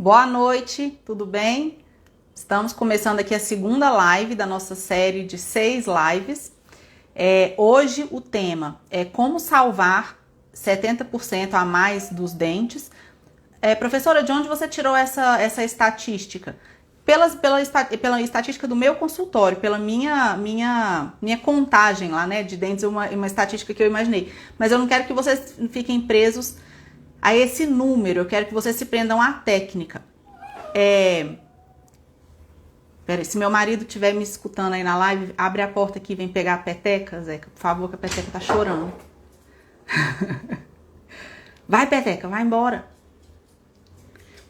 Boa noite, tudo bem? Estamos começando aqui a segunda live da nossa série de 6 lives. Hoje o tema é como salvar 70% a mais dos dentes. Professora, de onde você tirou essa estatística? Pela estatística do meu consultório, pela minha contagem lá, né, de dentes, uma estatística que eu imaginei. Mas eu não quero que vocês fiquem presos a esse número, eu quero que vocês se prendam à técnica. Peraí, se meu marido estiver me escutando aí na live, abre a porta aqui e vem pegar a peteca, Zeca, por favor, que a peteca tá chorando. Vai, peteca, vai embora.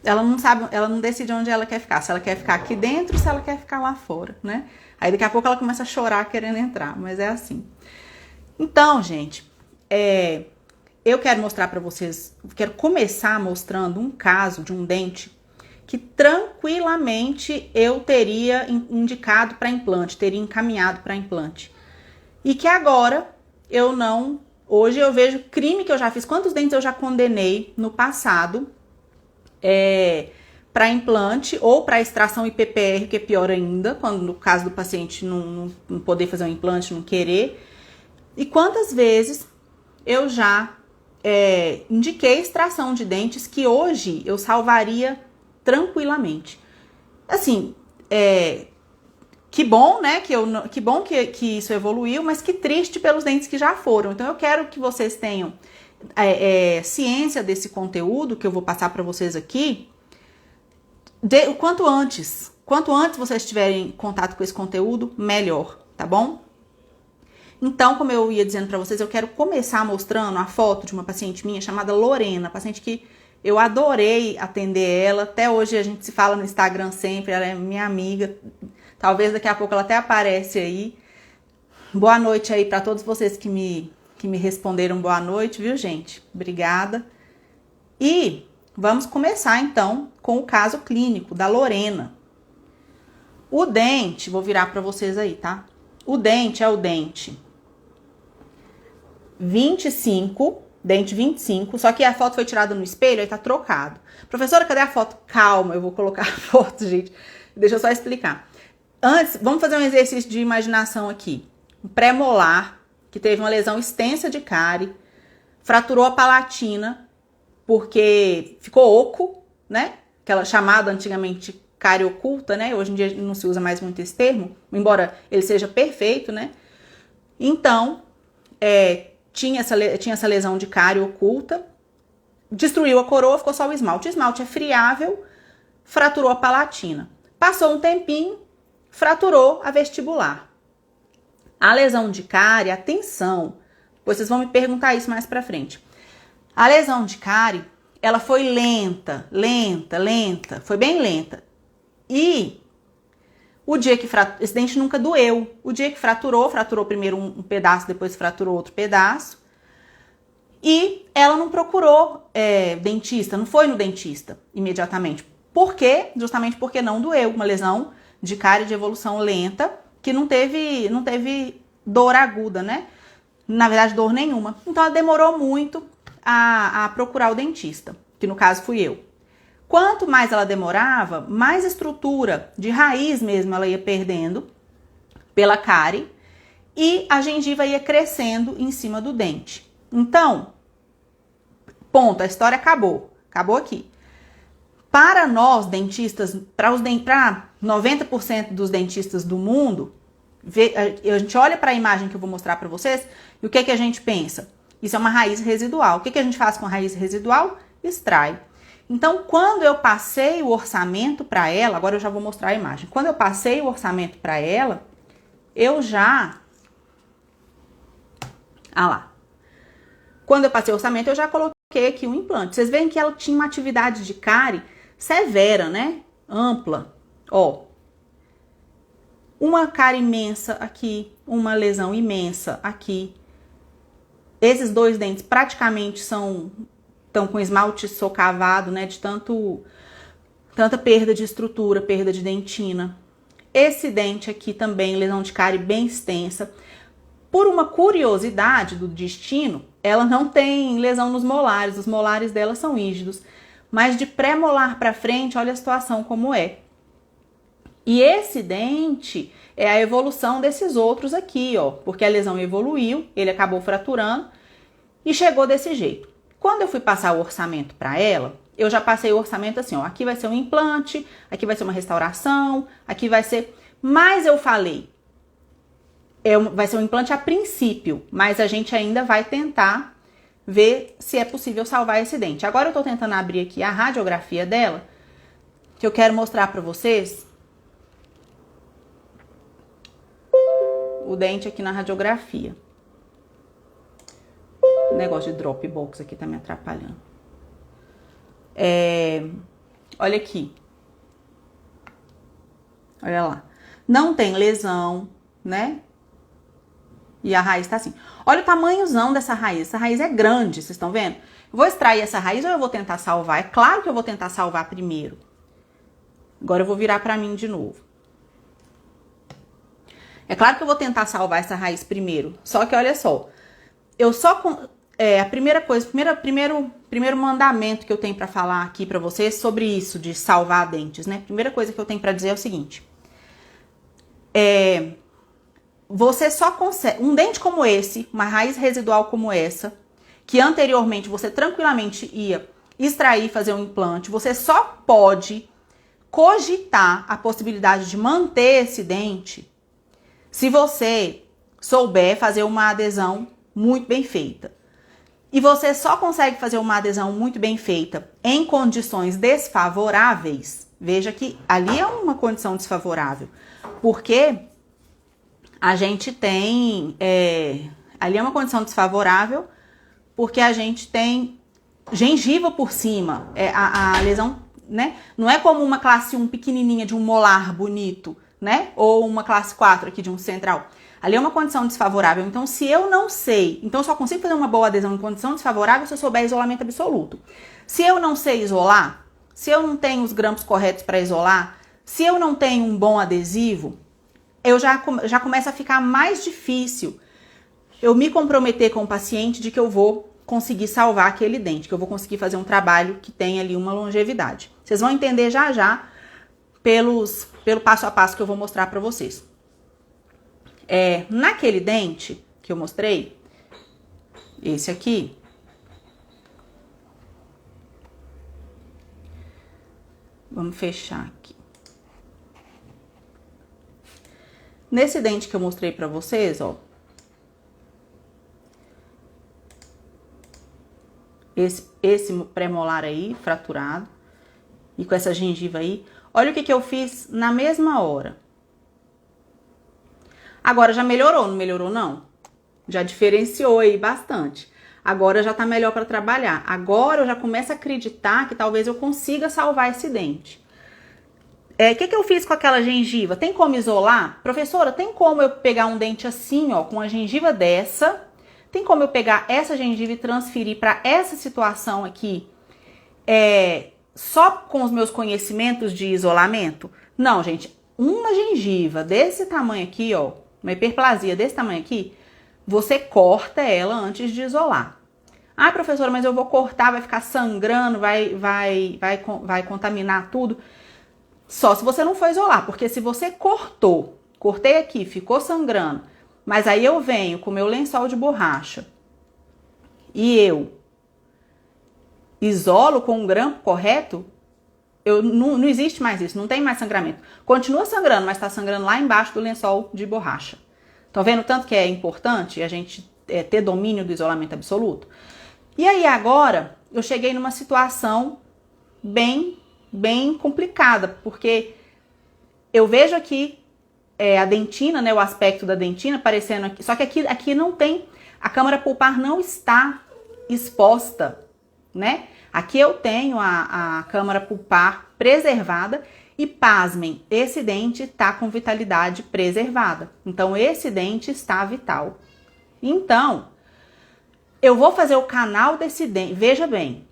Ela não sabe, ela não decide onde ela quer ficar, se ela quer ficar aqui dentro ou se ela quer ficar lá fora, né? Aí daqui a pouco ela começa a chorar querendo entrar, mas é assim. Então, gente, eu quero mostrar pra vocês, quero começar mostrando um caso de um dente que tranquilamente eu teria indicado para implante, teria encaminhado para implante. E que agora eu não... Hoje eu vejo crime que eu já fiz, quantos dentes eu já condenei no passado para implante ou para extração e PPR, que é pior ainda, quando no caso do paciente não poder fazer um implante, não querer. E quantas vezes eu já indiquei extração de dentes que hoje eu salvaria tranquilamente. Assim, que bom, né? Que bom que isso evoluiu, mas que triste pelos dentes que já foram. Então eu quero que vocês tenham ciência desse conteúdo que eu vou passar para vocês aqui, o quanto antes. Quanto antes vocês tiverem contato com esse conteúdo, melhor, tá bom? Então, como eu ia dizendo para vocês, eu quero começar mostrando a foto de uma paciente minha chamada Lorena, paciente que eu adorei atender ela, até hoje a gente se fala no Instagram sempre, ela é minha amiga, talvez daqui a pouco ela até aparece aí. Boa noite aí para todos vocês que me responderam boa noite, viu, gente? Obrigada. E vamos começar então com o caso clínico da Lorena. O dente, vou virar para vocês aí, tá? O dente é o dente 25, dente 25, só que a foto foi tirada no espelho, aí tá trocado. Professora, cadê a foto? Calma, eu vou colocar a foto, gente. Deixa eu só explicar. Antes, vamos fazer um exercício de imaginação aqui. Um pré-molar, que teve uma lesão extensa de cárie, fraturou a palatina, porque ficou oco, né? Aquela chamada antigamente cárie oculta, né? Hoje em dia não se usa mais muito esse termo, embora ele seja perfeito, né? Então, tinha essa lesão de cárie oculta, destruiu a coroa, ficou só o esmalte. O esmalte é friável, fraturou a palatina. Passou um tempinho, fraturou a vestibular. A lesão de cárie, atenção, depois vocês vão me perguntar isso mais pra frente. A lesão de cárie, ela foi lenta, foi bem lenta. E o dia que esse dente nunca doeu. O dia que fraturou primeiro um pedaço, depois fraturou outro pedaço. E ela não procurou dentista, não foi no dentista imediatamente. Por quê? Justamente porque não doeu. Uma lesão de cárie de evolução lenta, que não teve dor aguda, né? Na verdade, dor nenhuma. Então, ela demorou muito a procurar o dentista, que no caso fui eu. Quanto mais ela demorava, mais estrutura de raiz mesmo ela ia perdendo pela cárie e a gengiva ia crescendo em cima do dente. Então, ponto, a história acabou. Acabou aqui. Para nós, dentistas, para 90% dos dentistas do mundo, a gente olha para a imagem que eu vou mostrar para vocês e o que a gente pensa? Isso é uma raiz residual. O que a gente faz com a raiz residual? Extrai. Então, quando eu passei o orçamento para ela, agora eu já vou mostrar a imagem. Quando eu passei o orçamento para ela, eu já... Ah lá. Quando eu passei o orçamento, eu já coloquei aqui um implante. Vocês veem que ela tinha uma atividade de cárie severa, né? Ampla. Ó. Uma cárie imensa aqui, uma lesão imensa aqui. Esses dois dentes praticamente estão com esmalte socavado, né? De tanta perda de estrutura, perda de dentina. Esse dente aqui também, lesão de cárie bem extensa. Por uma curiosidade do destino, ela não tem lesão nos molares. Os molares dela são rígidos. mas de pré-molar para frente, olha a situação como é. E esse dente é a evolução desses outros aqui, ó, porque a lesão evoluiu, ele acabou fraturando e chegou desse jeito. Quando eu fui passar o orçamento para ela, eu já passei o orçamento assim, ó, aqui vai ser um implante, aqui vai ser uma restauração, aqui vai ser... Mas eu falei, vai ser um implante a princípio, mas a gente ainda vai tentar ver se é possível salvar esse dente. Agora eu tô tentando abrir aqui a radiografia dela, que eu quero mostrar para vocês o dente aqui na radiografia. O negócio de Dropbox aqui tá me atrapalhando. Olha aqui. Olha lá. Não tem lesão, né? E a raiz tá assim. Olha o tamanhozão dessa raiz. Essa raiz é grande, vocês estão vendo? Eu vou extrair essa raiz ou eu vou tentar salvar? É claro que eu vou tentar salvar primeiro. Agora eu vou virar pra mim de novo. É claro que eu vou tentar salvar essa raiz primeiro. Só que olha só. Eu só... a primeira coisa, primeiro mandamento que eu tenho pra falar aqui pra vocês sobre isso de salvar dentes, né? Primeira coisa que eu tenho pra dizer é o seguinte. Você só consegue... Um dente como esse, uma raiz residual como essa, que anteriormente você tranquilamente ia extrair, fazer um implante, você só pode cogitar a possibilidade de manter esse dente se você souber fazer uma adesão muito bem feita. E você só consegue fazer uma adesão muito bem feita em condições desfavoráveis. Veja que ali é uma condição desfavorável, porque a gente tem... ali é uma condição desfavorável porque a gente tem gengiva por cima. A lesão, né? Não é como uma classe 1 pequenininha de um molar bonito, né? Ou uma classe 4 aqui de um central. Ali é uma condição desfavorável. Então, se eu não sei... Então, eu só consigo fazer uma boa adesão em condição desfavorável se eu souber isolamento absoluto. Se eu não sei isolar, se eu não tenho os grampos corretos para isolar, se eu não tenho um bom adesivo, eu já começa a ficar mais difícil eu me comprometer com o paciente de que eu vou conseguir salvar aquele dente, que eu vou conseguir fazer um trabalho que tenha ali uma longevidade. Vocês vão entender já já pelo passo a passo que eu vou mostrar para vocês. Naquele dente que eu mostrei, esse aqui, vamos fechar aqui. Nesse dente que eu mostrei pra vocês, ó, esse premolar aí, fraturado, e com essa gengiva aí, olha o que eu fiz na mesma hora. Agora já melhorou, não melhorou não? Já diferenciou aí bastante. Agora já tá melhor para trabalhar. Agora eu já começo a acreditar que talvez eu consiga salvar esse dente. O que eu fiz com aquela gengiva? Tem como isolar? Professora, tem como eu pegar um dente assim, ó, com a gengiva dessa? Tem como eu pegar essa gengiva e transferir para essa situação aqui, só com os meus conhecimentos de isolamento? Não, gente. Uma gengiva desse tamanho aqui, ó, uma hiperplasia desse tamanho aqui, você corta ela antes de isolar. Ah, professora, mas eu vou cortar, vai ficar sangrando, vai contaminar tudo. Só se você não for isolar, porque se você cortei aqui, ficou sangrando, mas aí eu venho com o meu lençol de borracha e eu isolo com um grampo correto, não existe mais isso, não tem mais sangramento. Continua sangrando, mas está sangrando lá embaixo do lençol de borracha. Estão vendo tanto que é importante a gente ter domínio do isolamento absoluto? E aí agora eu cheguei numa situação bem complicada, porque eu vejo aqui a dentina, né, o aspecto da dentina aparecendo aqui, só que aqui não tem, a câmara pulpar não está exposta, né? Aqui eu tenho a câmara pulpar preservada e, pasmem, esse dente está com vitalidade preservada. Então, esse dente está vital. Então, eu vou fazer o canal desse dente, veja bem,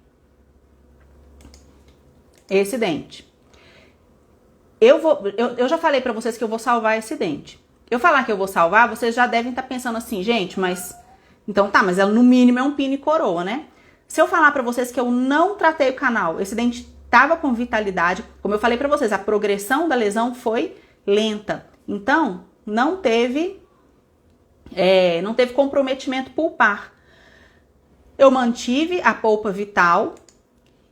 esse dente. Eu já falei pra vocês que eu vou salvar esse dente. Eu falar que eu vou salvar, vocês já devem estar pensando assim, gente, mas... Então tá, mas ela no mínimo é um pino e coroa, né? Se eu falar pra vocês que eu não tratei o canal, esse dente tava com vitalidade, como eu falei pra vocês, a progressão da lesão foi lenta. Então, não teve comprometimento pulpar. Eu mantive a polpa vital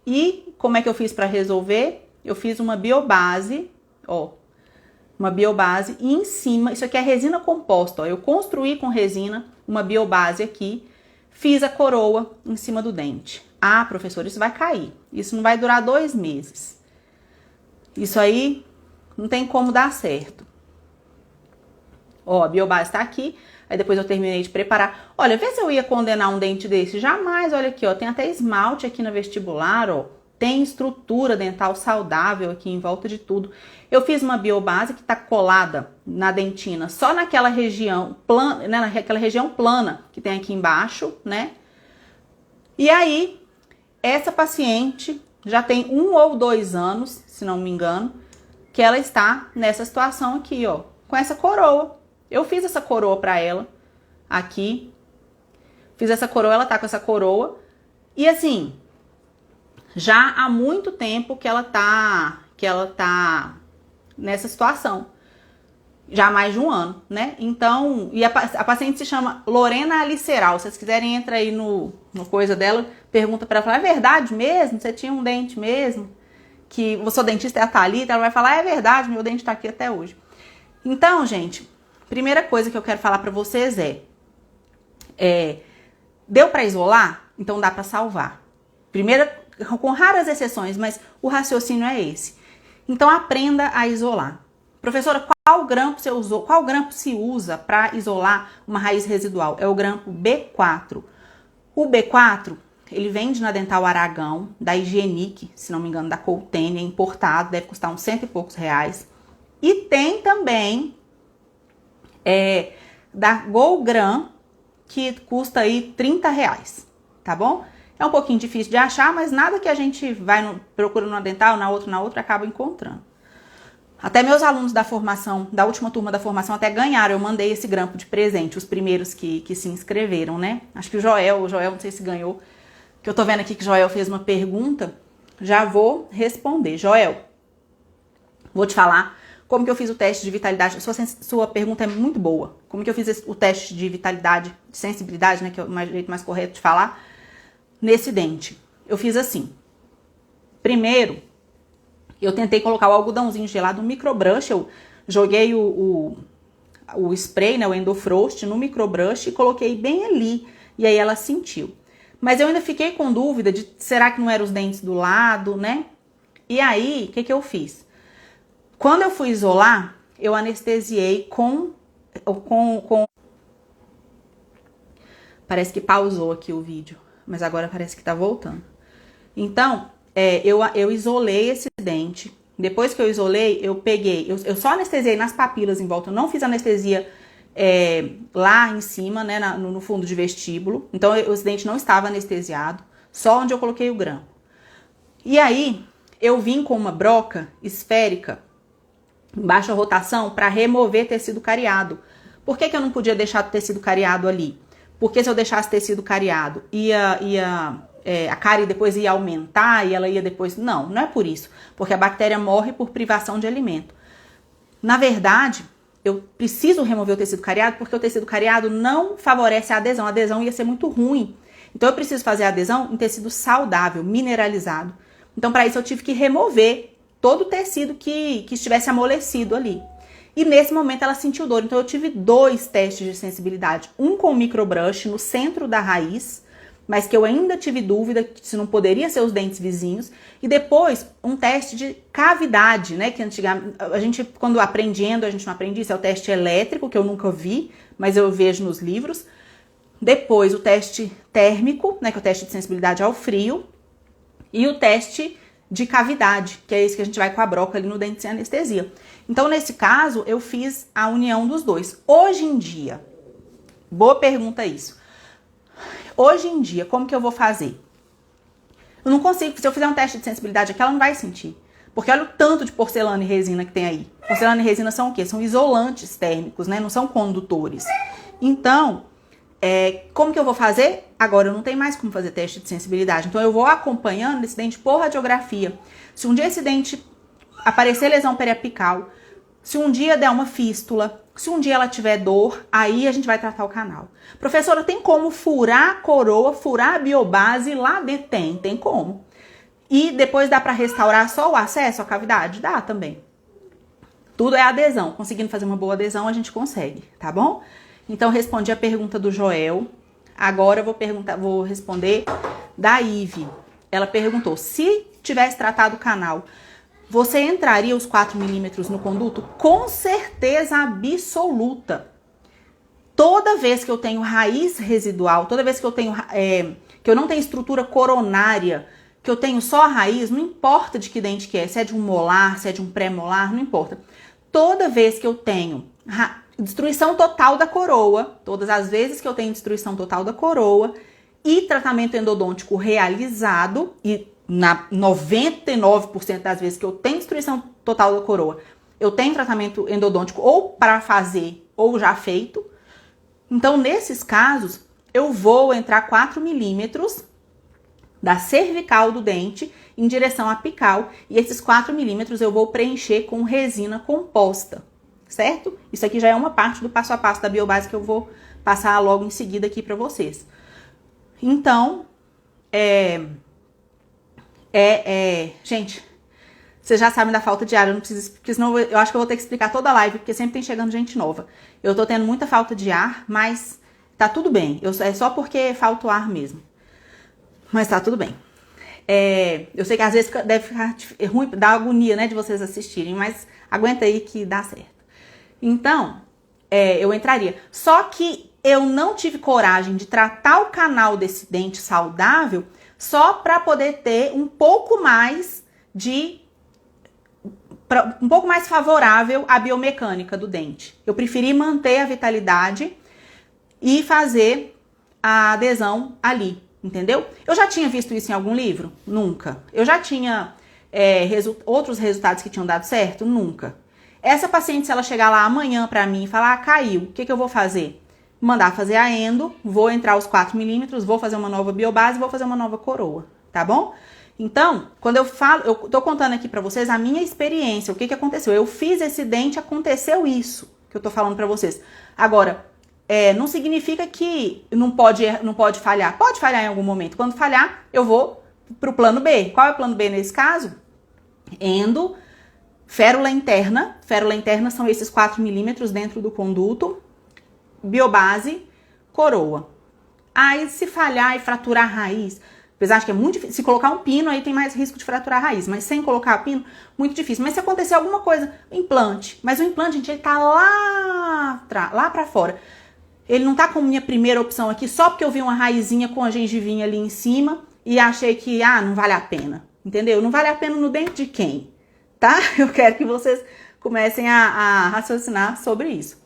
e como é que eu fiz para resolver? Eu fiz uma biobase, ó, uma biobase e em cima, isso aqui é resina composta, ó, eu construí com resina uma biobase aqui, fiz a coroa em cima do dente. Ah, professor, isso vai cair, isso não vai durar 2 meses. Isso aí não tem como dar certo. Ó, a biobase tá aqui. Aí depois eu terminei de preparar. Olha, vê se eu ia condenar um dente desse. Jamais, olha aqui, ó. Tem até esmalte aqui na vestibular, ó. Tem estrutura dental saudável aqui em volta de tudo. Eu fiz uma biobase que tá colada na dentina, só naquela região plana, né? Naquela região plana que tem aqui embaixo, né? E aí, essa paciente já tem 1 ou 2 anos, se não me engano, que ela está nessa situação aqui, ó. Com essa coroa. Eu fiz essa coroa pra ela, aqui. Fiz essa coroa, ela tá com essa coroa. E assim, já há muito tempo que ela tá nessa situação. Já há mais de 1 ano, né? Então, e a paciente se chama Lorena Aliceral. Se vocês quiserem, entra aí no coisa dela, pergunta pra ela, fala, é verdade mesmo? Você tinha um dente mesmo? Que o seu dentista é a Thalita, ela vai falar, é verdade, meu dente tá aqui até hoje. Então, gente, primeira coisa que eu quero falar pra vocês deu pra isolar? Então dá pra salvar. Primeira, com raras exceções, mas o raciocínio é esse. Então aprenda a isolar. Professora, qual grampo você usou? Qual grampo se usa para isolar uma raiz residual? É o grampo B4. O B4, ele vende na Dental Aragão, da Higienic, se não me engano, da Coutane, é importado, deve custar uns 100 e poucos reais. E tem também da Golgram, que custa aí 30 reais, tá bom? É um pouquinho difícil de achar, mas nada que a gente vai procurando na dental, na outra, acaba encontrando. Até meus alunos da formação, da última turma da formação, até ganharam. Eu mandei esse grampo de presente, os primeiros que se inscreveram, né? Acho que o Joel, não sei se ganhou, que eu tô vendo aqui que o Joel fez uma pergunta, já vou responder. Joel, vou te falar como que eu fiz o teste de vitalidade. Sua pergunta é muito boa. Como que eu fiz o teste de vitalidade, de sensibilidade, né? Que é o jeito mais correto de falar, nesse dente. Eu fiz assim. Primeiro, eu tentei colocar o algodãozinho gelado no microbrush. Eu joguei o spray, né? O Endofrost no microbrush e coloquei bem ali. E aí ela sentiu. Mas eu ainda fiquei com dúvida de será que não eram os dentes do lado, né? E aí, o que eu fiz? Quando eu fui isolar, eu anestesiei com... Parece que pausou aqui o vídeo, mas agora parece que tá voltando. Então, eu isolei esse dente. Depois que eu isolei, eu peguei... Eu só anestesiei nas papilas em volta, eu não fiz anestesia lá em cima, né, no fundo de vestíbulo. Então, esse dente não estava anestesiado, só onde eu coloquei o grampo. E aí, eu vim com uma broca esférica, em baixa rotação, para remover tecido cariado. Por que eu não podia deixar o tecido cariado ali? Porque se eu deixasse tecido cariado, a cárie depois ia aumentar e ela ia depois... Não é por isso. Porque a bactéria morre por privação de alimento. Na verdade, eu preciso remover o tecido cariado porque o tecido cariado não favorece a adesão. A adesão ia ser muito ruim. Então, eu preciso fazer a adesão em tecido saudável, mineralizado. Então, para isso, eu tive que remover todo o tecido que estivesse amolecido ali. E nesse momento ela sentiu dor. Então eu tive 2 testes de sensibilidade. Um com microbrush no centro da raiz, mas que eu ainda tive dúvida se não poderia ser os dentes vizinhos. E depois um teste de cavidade, né? Que antigamente, a gente, quando aprendendo, a gente não aprende isso. É o teste elétrico, que eu nunca vi, mas eu vejo nos livros. Depois o teste térmico, né? Que é o teste de sensibilidade ao frio. E o teste de cavidade, que é esse que a gente vai com a broca ali no dente sem anestesia. Então, nesse caso, eu fiz a união dos dois. Hoje em dia, boa pergunta isso. Hoje em dia, como que eu vou fazer? Eu não consigo, se eu fizer um teste de sensibilidade aqui, ela não vai sentir. Porque olha o tanto de porcelana e resina que tem aí. Porcelana e resina são o quê? São isolantes térmicos, né? Não são condutores. Então, Como que eu vou fazer? Agora eu não tenho mais como fazer teste de sensibilidade. Então eu vou acompanhando esse dente por radiografia. Se um dia esse dente aparecer lesão periapical, se um dia der uma fístula, se um dia ela tiver dor, aí a gente vai tratar o canal. Professora, tem como furar a coroa, furar a biobase lá dentro? Tem como. E depois dá para restaurar só o acesso à cavidade? Dá também. Tudo é adesão. Conseguindo fazer uma boa adesão, a gente consegue, tá bom? Então, respondi a pergunta do Joel. Agora eu vou responder da Ive. Ela perguntou, se tivesse tratado o canal, você entraria os 4 milímetros no conduto? Com certeza absoluta. Toda vez que eu tenho raiz residual, toda vez que eu tenho que eu não tenho estrutura coronária, que eu tenho só a raiz, não importa de que dente que é, se é de um molar, se é de um pré-molar, não importa. Toda vez que eu tenho destruição total da coroa, todas as vezes que eu tenho destruição total da coroa e tratamento endodôntico realizado, e na 99% das vezes que eu tenho destruição total da coroa, eu tenho tratamento endodôntico ou para fazer ou já feito. Então, nesses casos, eu vou entrar 4 milímetros da cervical do dente em direção apical e esses 4 milímetros eu vou preencher com resina composta, certo? Isso aqui já é uma parte do passo a passo da biobase que eu vou passar logo em seguida aqui para vocês. Então, gente, vocês já sabem da falta de ar, eu não preciso, porque senão eu acho que eu vou ter que explicar toda a live, porque sempre tem chegando gente nova. Eu tô tendo muita falta de ar, mas tá tudo bem, é só porque falta o ar mesmo. Mas tá tudo bem. Eu sei que às vezes deve ficar ruim, dá agonia, né, de vocês assistirem, mas aguenta aí que dá certo. Então, eu entraria. Só que eu não tive coragem de tratar o canal desse dente saudável só para poder ter um pouco mais favorável à biomecânica do dente. Eu preferi manter a vitalidade e fazer a adesão ali, entendeu? Eu já tinha visto isso em algum livro? Nunca. Eu já tinha outros resultados que tinham dado certo? Nunca. Essa paciente, se ela chegar lá amanhã pra mim e falar, caiu, o que eu vou fazer? Mandar fazer a endo, vou entrar os 4 milímetros, vou fazer uma nova biobase, vou fazer uma nova coroa, tá bom? Então, quando eu falo, eu tô contando aqui pra vocês a minha experiência, o que aconteceu. Eu fiz esse dente, aconteceu isso que eu tô falando pra vocês. Agora, não significa que não pode falhar. Pode falhar em algum momento. Quando falhar, eu vou pro plano B. Qual é o plano B nesse caso? Endo, férula interna. Férula interna são esses 4 milímetros dentro do conduto. Biobase, coroa. Aí, se falhar e fraturar a raiz, apesar de que é muito difícil, se colocar um pino, aí tem mais risco de fraturar a raiz, mas sem colocar pino, muito difícil. Mas se acontecer alguma coisa, implante, mas o implante, gente, ele tá lá pra fora. Ele não tá como minha primeira opção aqui, só porque eu vi uma raizinha com a gengivinha ali em cima e achei que, não vale a pena, entendeu? Não vale a pena no dente de quem, tá? Eu quero que vocês comecem a raciocinar sobre isso.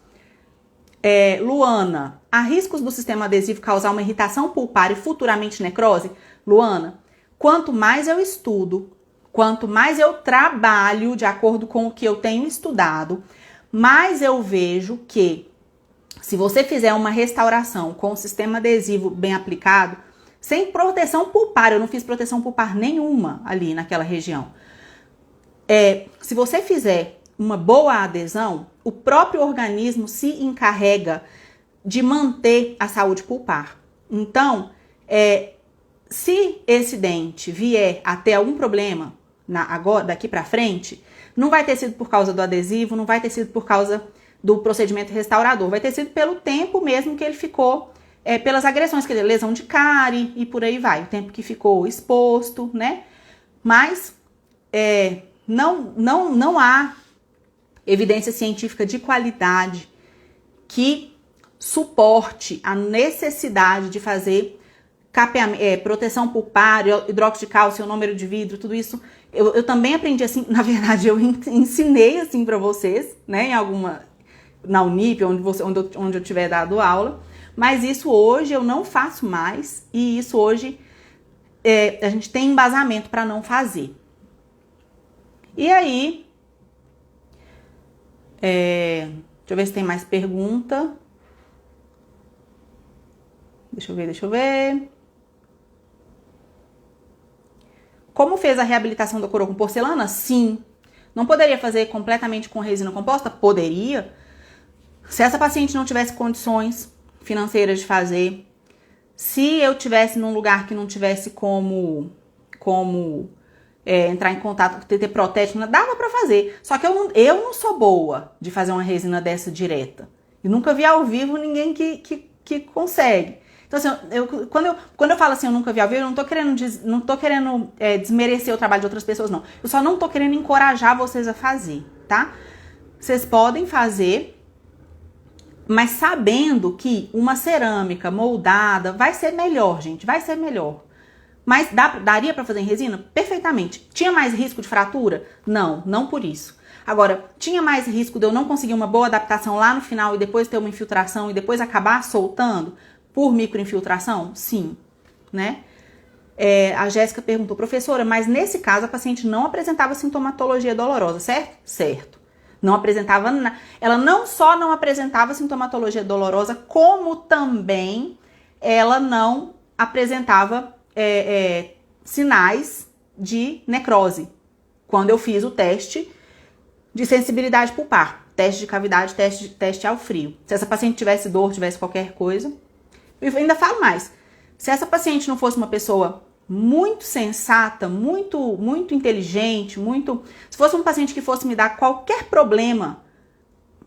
Luana, há riscos do sistema adesivo causar uma irritação pulpar e futuramente necrose? Luana, quanto mais eu estudo, quanto mais eu trabalho de acordo com o que eu tenho estudado, mais eu vejo que se você fizer uma restauração com o sistema adesivo bem aplicado, sem proteção pulpar, eu não fiz proteção pulpar nenhuma ali naquela região. Se você fizer uma boa adesão, o próprio organismo se encarrega de manter a saúde pulpar. Então, se esse dente vier a ter algum problema agora, daqui para frente, não vai ter sido por causa do adesivo, não vai ter sido por causa do procedimento restaurador, vai ter sido pelo tempo mesmo que ele ficou, pelas agressões, quer dizer, lesão de cárie e por aí vai, o tempo que ficou exposto, né? Mas não há evidência científica de qualidade que suporte a necessidade de fazer proteção pulpar, hidróxido de cálcio, ionômero de vidro, tudo isso. Eu também aprendi assim, na verdade, eu ensinei assim para vocês, né, na Unip, onde eu tiver dado aula, mas isso hoje eu não faço mais e isso hoje a gente tem embasamento para não fazer. E aí, deixa eu ver se tem mais pergunta. Deixa eu ver. Como fez a reabilitação da coroa com porcelana? Sim. Não poderia fazer completamente com resina composta? Poderia. Se essa paciente não tivesse condições financeiras de fazer, se eu tivesse num lugar que não tivesse como entrar em contato com o TT protético, dava pra fazer. Só que eu não sou boa de fazer uma resina dessa direta. Eu nunca vi ao vivo ninguém que consegue. Então, assim, quando eu falo assim, eu nunca vi ao vivo, eu não tô querendo desmerecer o trabalho de outras pessoas, não. Eu só não tô querendo encorajar vocês a fazer, tá? Vocês podem fazer, mas sabendo que uma cerâmica moldada vai ser melhor, gente, vai ser melhor. Mas daria pra fazer em resina? Perfeitamente. Tinha mais risco de fratura? Não, não por isso. Agora, tinha mais risco de eu não conseguir uma boa adaptação lá no final e depois ter uma infiltração e depois acabar soltando por microinfiltração? Sim, né? A Jéssica perguntou, professora, mas nesse caso a paciente não apresentava sintomatologia dolorosa, certo? Certo. Não apresentava nada. Ela não só não apresentava sintomatologia dolorosa, como também ela não apresentava sinais de necrose. Quando eu fiz o teste de sensibilidade pulpar, teste de cavidade, teste ao frio. Se essa paciente tivesse dor, tivesse qualquer coisa. Eu ainda falo mais. Se essa paciente não fosse uma pessoa muito sensata, muito inteligente, se fosse um paciente que fosse me dar qualquer problema,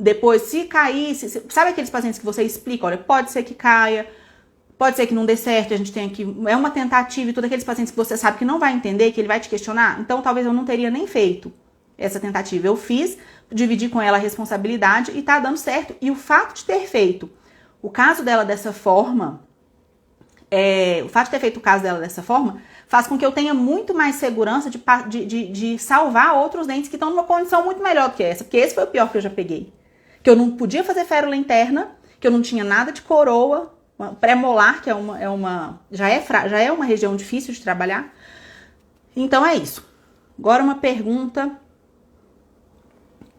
depois se caísse, sabe aqueles pacientes que você explica, olha, pode ser que caia, pode ser que não dê certo, a gente tem que, é uma tentativa e todos aqueles pacientes que você sabe que não vai entender, que ele vai te questionar, então talvez eu não teria nem feito essa tentativa. Eu fiz, dividi com ela a responsabilidade e tá dando certo. E o fato de ter feito o caso dela dessa forma, faz com que eu tenha muito mais segurança de salvar outros dentes que estão numa condição muito melhor do que essa, porque esse foi o pior que eu já peguei. Que eu não podia fazer férula interna, que eu não tinha nada de coroa, pré-molar, que já é uma região difícil de trabalhar. Então é isso. Agora uma pergunta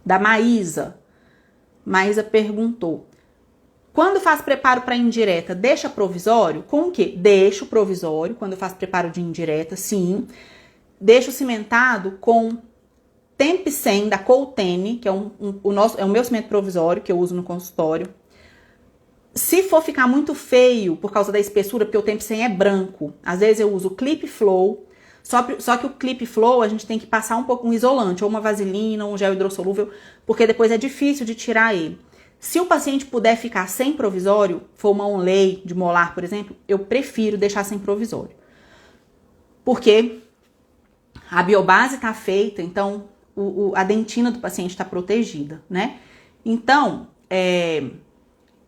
da Maísa. Maísa perguntou: quando faz preparo para indireta, deixa provisório? Com o quê? Deixo provisório, quando eu faço preparo de indireta, sim. Deixo cimentado com Temp 100 da Coltene, que é o meu cimento provisório, que eu uso no consultório. Se for ficar muito feio por causa da espessura, porque o Temp 100 é branco, às vezes eu uso Clip Flow, só que o Clip Flow a gente tem que passar um isolante, ou uma vaselina, ou um gel hidrossolúvel, porque depois é difícil de tirar ele. Se o paciente puder ficar sem provisório, for uma onlay de molar, por exemplo, eu prefiro deixar sem provisório. Porque a biobase está feita, então a dentina do paciente está protegida, né? Então, é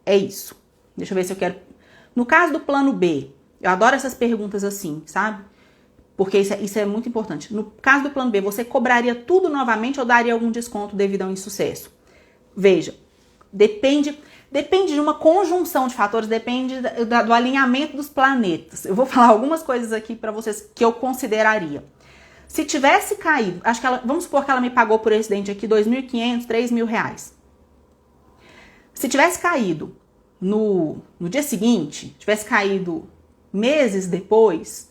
isso. Deixa eu ver se eu quero... No caso do plano B, eu adoro essas perguntas assim, sabe? Porque isso é muito importante. No caso do plano B, você cobraria tudo novamente ou daria algum desconto devido ao insucesso? Veja, depende de uma conjunção de fatores, depende do alinhamento dos planetas. Eu vou falar algumas coisas aqui para vocês que eu consideraria. Se tivesse caído, vamos supor que ela me pagou por esse dente aqui R$2.500, R$3.000. Se tivesse caído no dia seguinte, tivesse caído meses depois,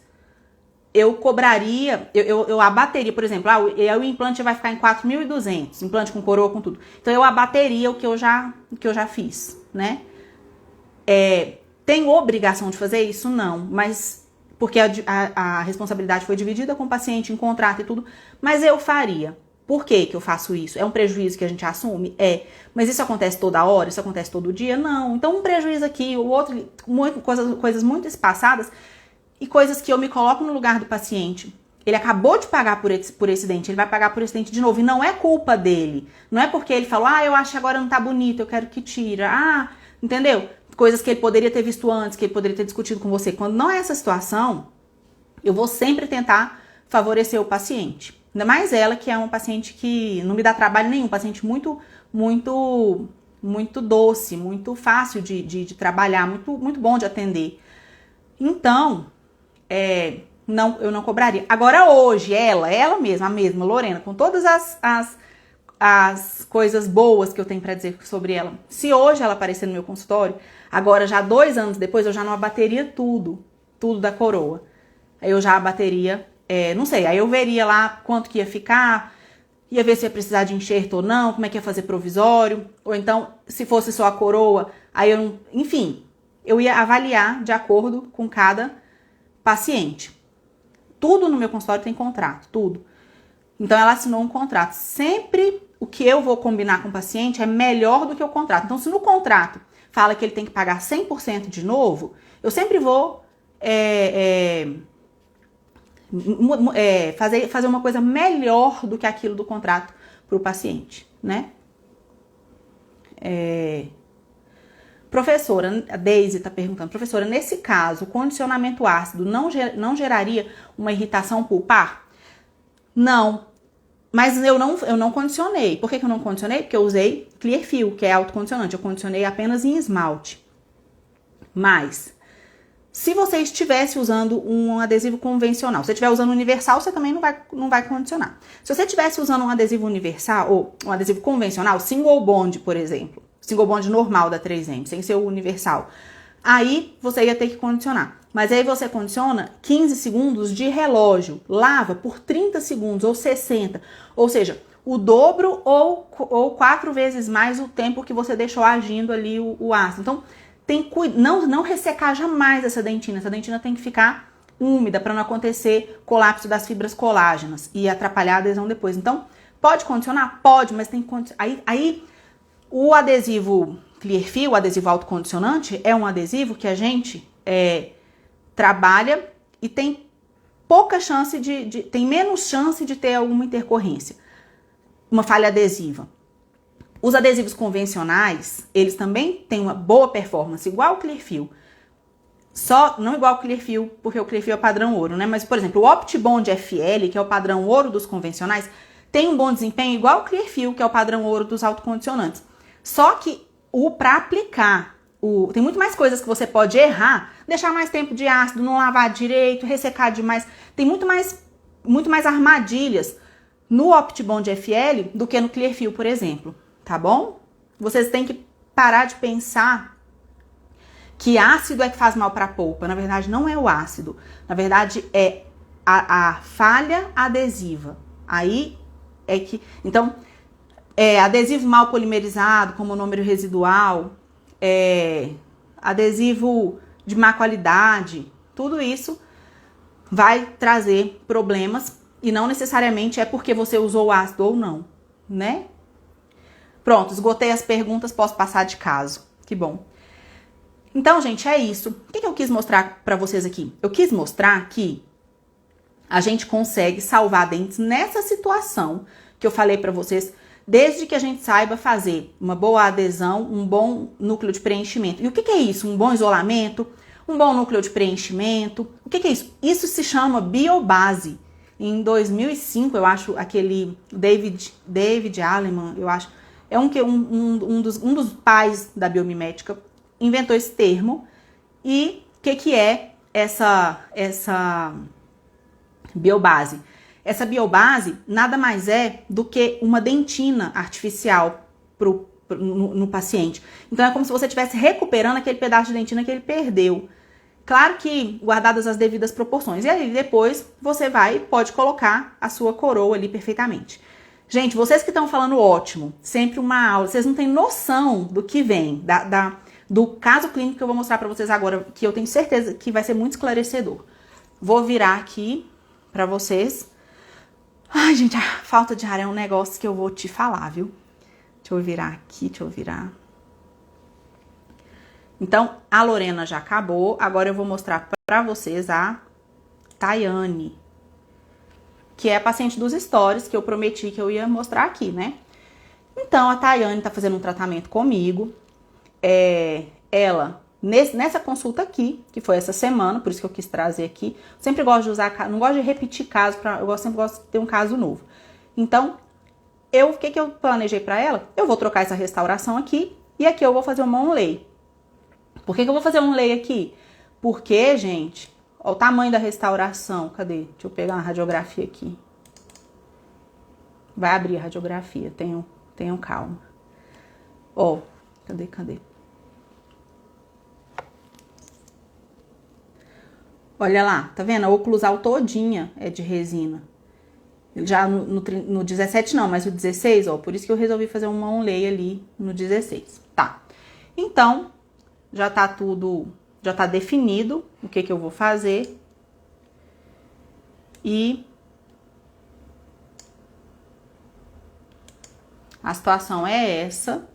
eu cobraria, eu abateria, por exemplo, o implante vai ficar em 4.200, implante com coroa, com tudo. Então eu abateria o que eu já fiz, né? Tem obrigação de fazer isso? Não, mas porque a responsabilidade foi dividida com o paciente em contrato e tudo, mas eu faria. Por que eu faço isso? É um prejuízo que a gente assume? Mas isso acontece toda hora? Isso acontece todo dia? Não. Então um prejuízo aqui, o outro, coisas muito espaçadas, e coisas que eu me coloco no lugar do paciente. Ele acabou de pagar por esse dente, ele vai pagar por esse dente de novo. E não é culpa dele. Não é porque ele falou, eu acho que agora não tá bonito, eu quero que tira. Entendeu? Coisas que ele poderia ter visto antes, que ele poderia ter discutido com você. Quando não é essa situação, eu vou sempre tentar favorecer o paciente. Ainda mais ela, que é uma paciente que não me dá trabalho nenhum. Paciente muito, muito, muito doce, muito fácil de trabalhar, muito, muito bom de atender. Então... eu não cobraria. Agora hoje, ela mesma, a mesma, Lorena, com todas as coisas boas que eu tenho pra dizer sobre ela, se hoje ela aparecer no meu consultório, Agora, já 2 anos depois, eu já não abateria tudo da coroa. Aí eu já abateria, não sei, aí eu veria lá quanto que ia ficar, ia ver se ia precisar de enxerto ou não, como é que ia fazer provisório, ou então, se fosse só a coroa, aí eu, enfim, eu ia avaliar de acordo com cada paciente. Tudo no meu consultório tem contrato, tudo. Então, ela assinou um contrato. Sempre o que eu vou combinar com o paciente é melhor do que o contrato. Então, se no contrato fala que ele tem que pagar 100% de novo, eu sempre vou fazer uma coisa melhor do que aquilo do contrato para o paciente, né? Professora, a Daisy está perguntando, professora, nesse caso, o condicionamento ácido não geraria uma irritação pulpar? Não, mas eu não condicionei. Por que eu não condicionei? Porque eu usei Clearfill, que é autocondicionante. Eu condicionei apenas em esmalte. Mas, se você estivesse usando um adesivo convencional, se você estiver usando universal, você também não vai condicionar. Se você estivesse usando um adesivo universal, ou um adesivo convencional, single bond, por exemplo, single bond normal da 3M, sem ser o universal, aí você ia ter que condicionar. Mas aí você condiciona 15 segundos de relógio, lava por 30 segundos ou 60, ou seja, o dobro ou 4 vezes mais o tempo que você deixou agindo ali o ácido. Então, não ressecar jamais essa dentina. Essa dentina tem que ficar úmida para não acontecer colapso das fibras colágenas e atrapalhar a adesão depois. Então, pode condicionar? Pode, mas tem que condicionar. Aí o adesivo Clearfill, o adesivo autocondicionante, é um adesivo que a gente trabalha e tem pouca chance tem menos chance de ter alguma intercorrência, uma falha adesiva. Os adesivos convencionais, eles também têm uma boa performance, igual o Clearfill. Só, não igual o Clearfill, porque o Clearfill é o padrão ouro, né? Mas, por exemplo, o OptiBond FL, que é o padrão ouro dos convencionais, tem um bom desempenho igual o Clearfill, que é o padrão ouro dos autocondicionantes. Só que para aplicar, tem muito mais coisas que você pode errar, deixar mais tempo de ácido, não lavar direito, ressecar demais. Tem muito mais armadilhas no OptiBond FL do que no Clearfill, por exemplo. Tá bom? Vocês têm que parar de pensar que ácido é que faz mal para a polpa. Na verdade, não é o ácido. Na verdade, é a falha adesiva. Aí é que... Então, adesivo mal polimerizado, como monômero residual, adesivo de má qualidade, tudo isso vai trazer problemas e não necessariamente é porque você usou o ácido ou não, né? Pronto, esgotei as perguntas, posso passar de caso. Que bom. Então, gente, é isso. O que eu quis mostrar pra vocês aqui? Eu quis mostrar que a gente consegue salvar dentes nessa situação que eu falei pra vocês, desde que a gente saiba fazer uma boa adesão, um bom núcleo de preenchimento. E o que é isso? Um bom isolamento, um bom núcleo de preenchimento. O que é isso? Isso se chama biobase. Em 2005, eu acho, aquele David Aleman, eu acho, é um dos pais da biomimética, inventou esse termo. E o que é essa biobase? Essa biobase nada mais é do que uma dentina artificial no paciente. Então é como se você estivesse recuperando aquele pedaço de dentina que ele perdeu. Claro que guardadas as devidas proporções. E aí depois você pode colocar a sua coroa ali perfeitamente. Gente, vocês que estão falando ótimo, sempre uma aula, vocês não têm noção do que vem, do caso clínico que eu vou mostrar pra vocês agora, que eu tenho certeza que vai ser muito esclarecedor. Vou virar aqui pra vocês. Ai, gente, a falta de ar é um negócio que eu vou te falar, viu? Deixa eu virar aqui, Então, a Lorena já acabou. Agora eu vou mostrar pra vocês a Tayane, que é a paciente dos stories, que eu prometi que eu ia mostrar aqui, né? Então, a Tayane tá fazendo um tratamento comigo. Ela, nessa consulta aqui, que foi essa semana, por isso que eu quis trazer aqui. Sempre gosto de usar, não gosto de repetir caso, sempre gosto de ter um caso novo. Então, o que eu planejei pra ela? Eu vou trocar essa restauração aqui, e aqui eu vou fazer uma onlay. Por que eu vou fazer um onlay aqui? Porque, gente, ó, o tamanho da restauração. Cadê? Deixa eu pegar uma radiografia aqui. Vai abrir a radiografia, tenham calma. Ó, cadê? Olha lá, tá vendo? A oclusal todinha é de resina. Já no 17 não, mas o 16, ó, por isso que eu resolvi fazer uma onlay ali no 16. Tá. Então, já tá tudo, já tá definido o que eu vou fazer. E a situação é essa.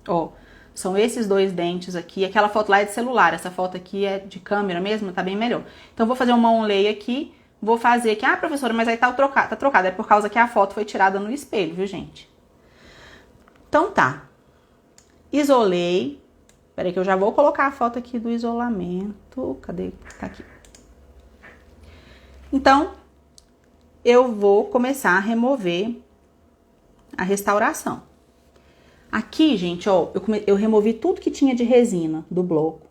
Ó, são esses dois dentes aqui. Aquela foto lá é de celular, essa foto aqui é de câmera mesmo, tá bem melhor. Então, eu vou fazer uma onlay aqui. Vou fazer aqui, professora, mas aí tá trocado. É por causa que a foto foi tirada no espelho, viu, gente? Então tá. Isolei. Peraí que eu já vou colocar a foto aqui do isolamento. Cadê? Tá aqui. Então, eu vou começar a remover a restauração. Aqui, gente, ó, eu removi tudo que tinha de resina do bloco.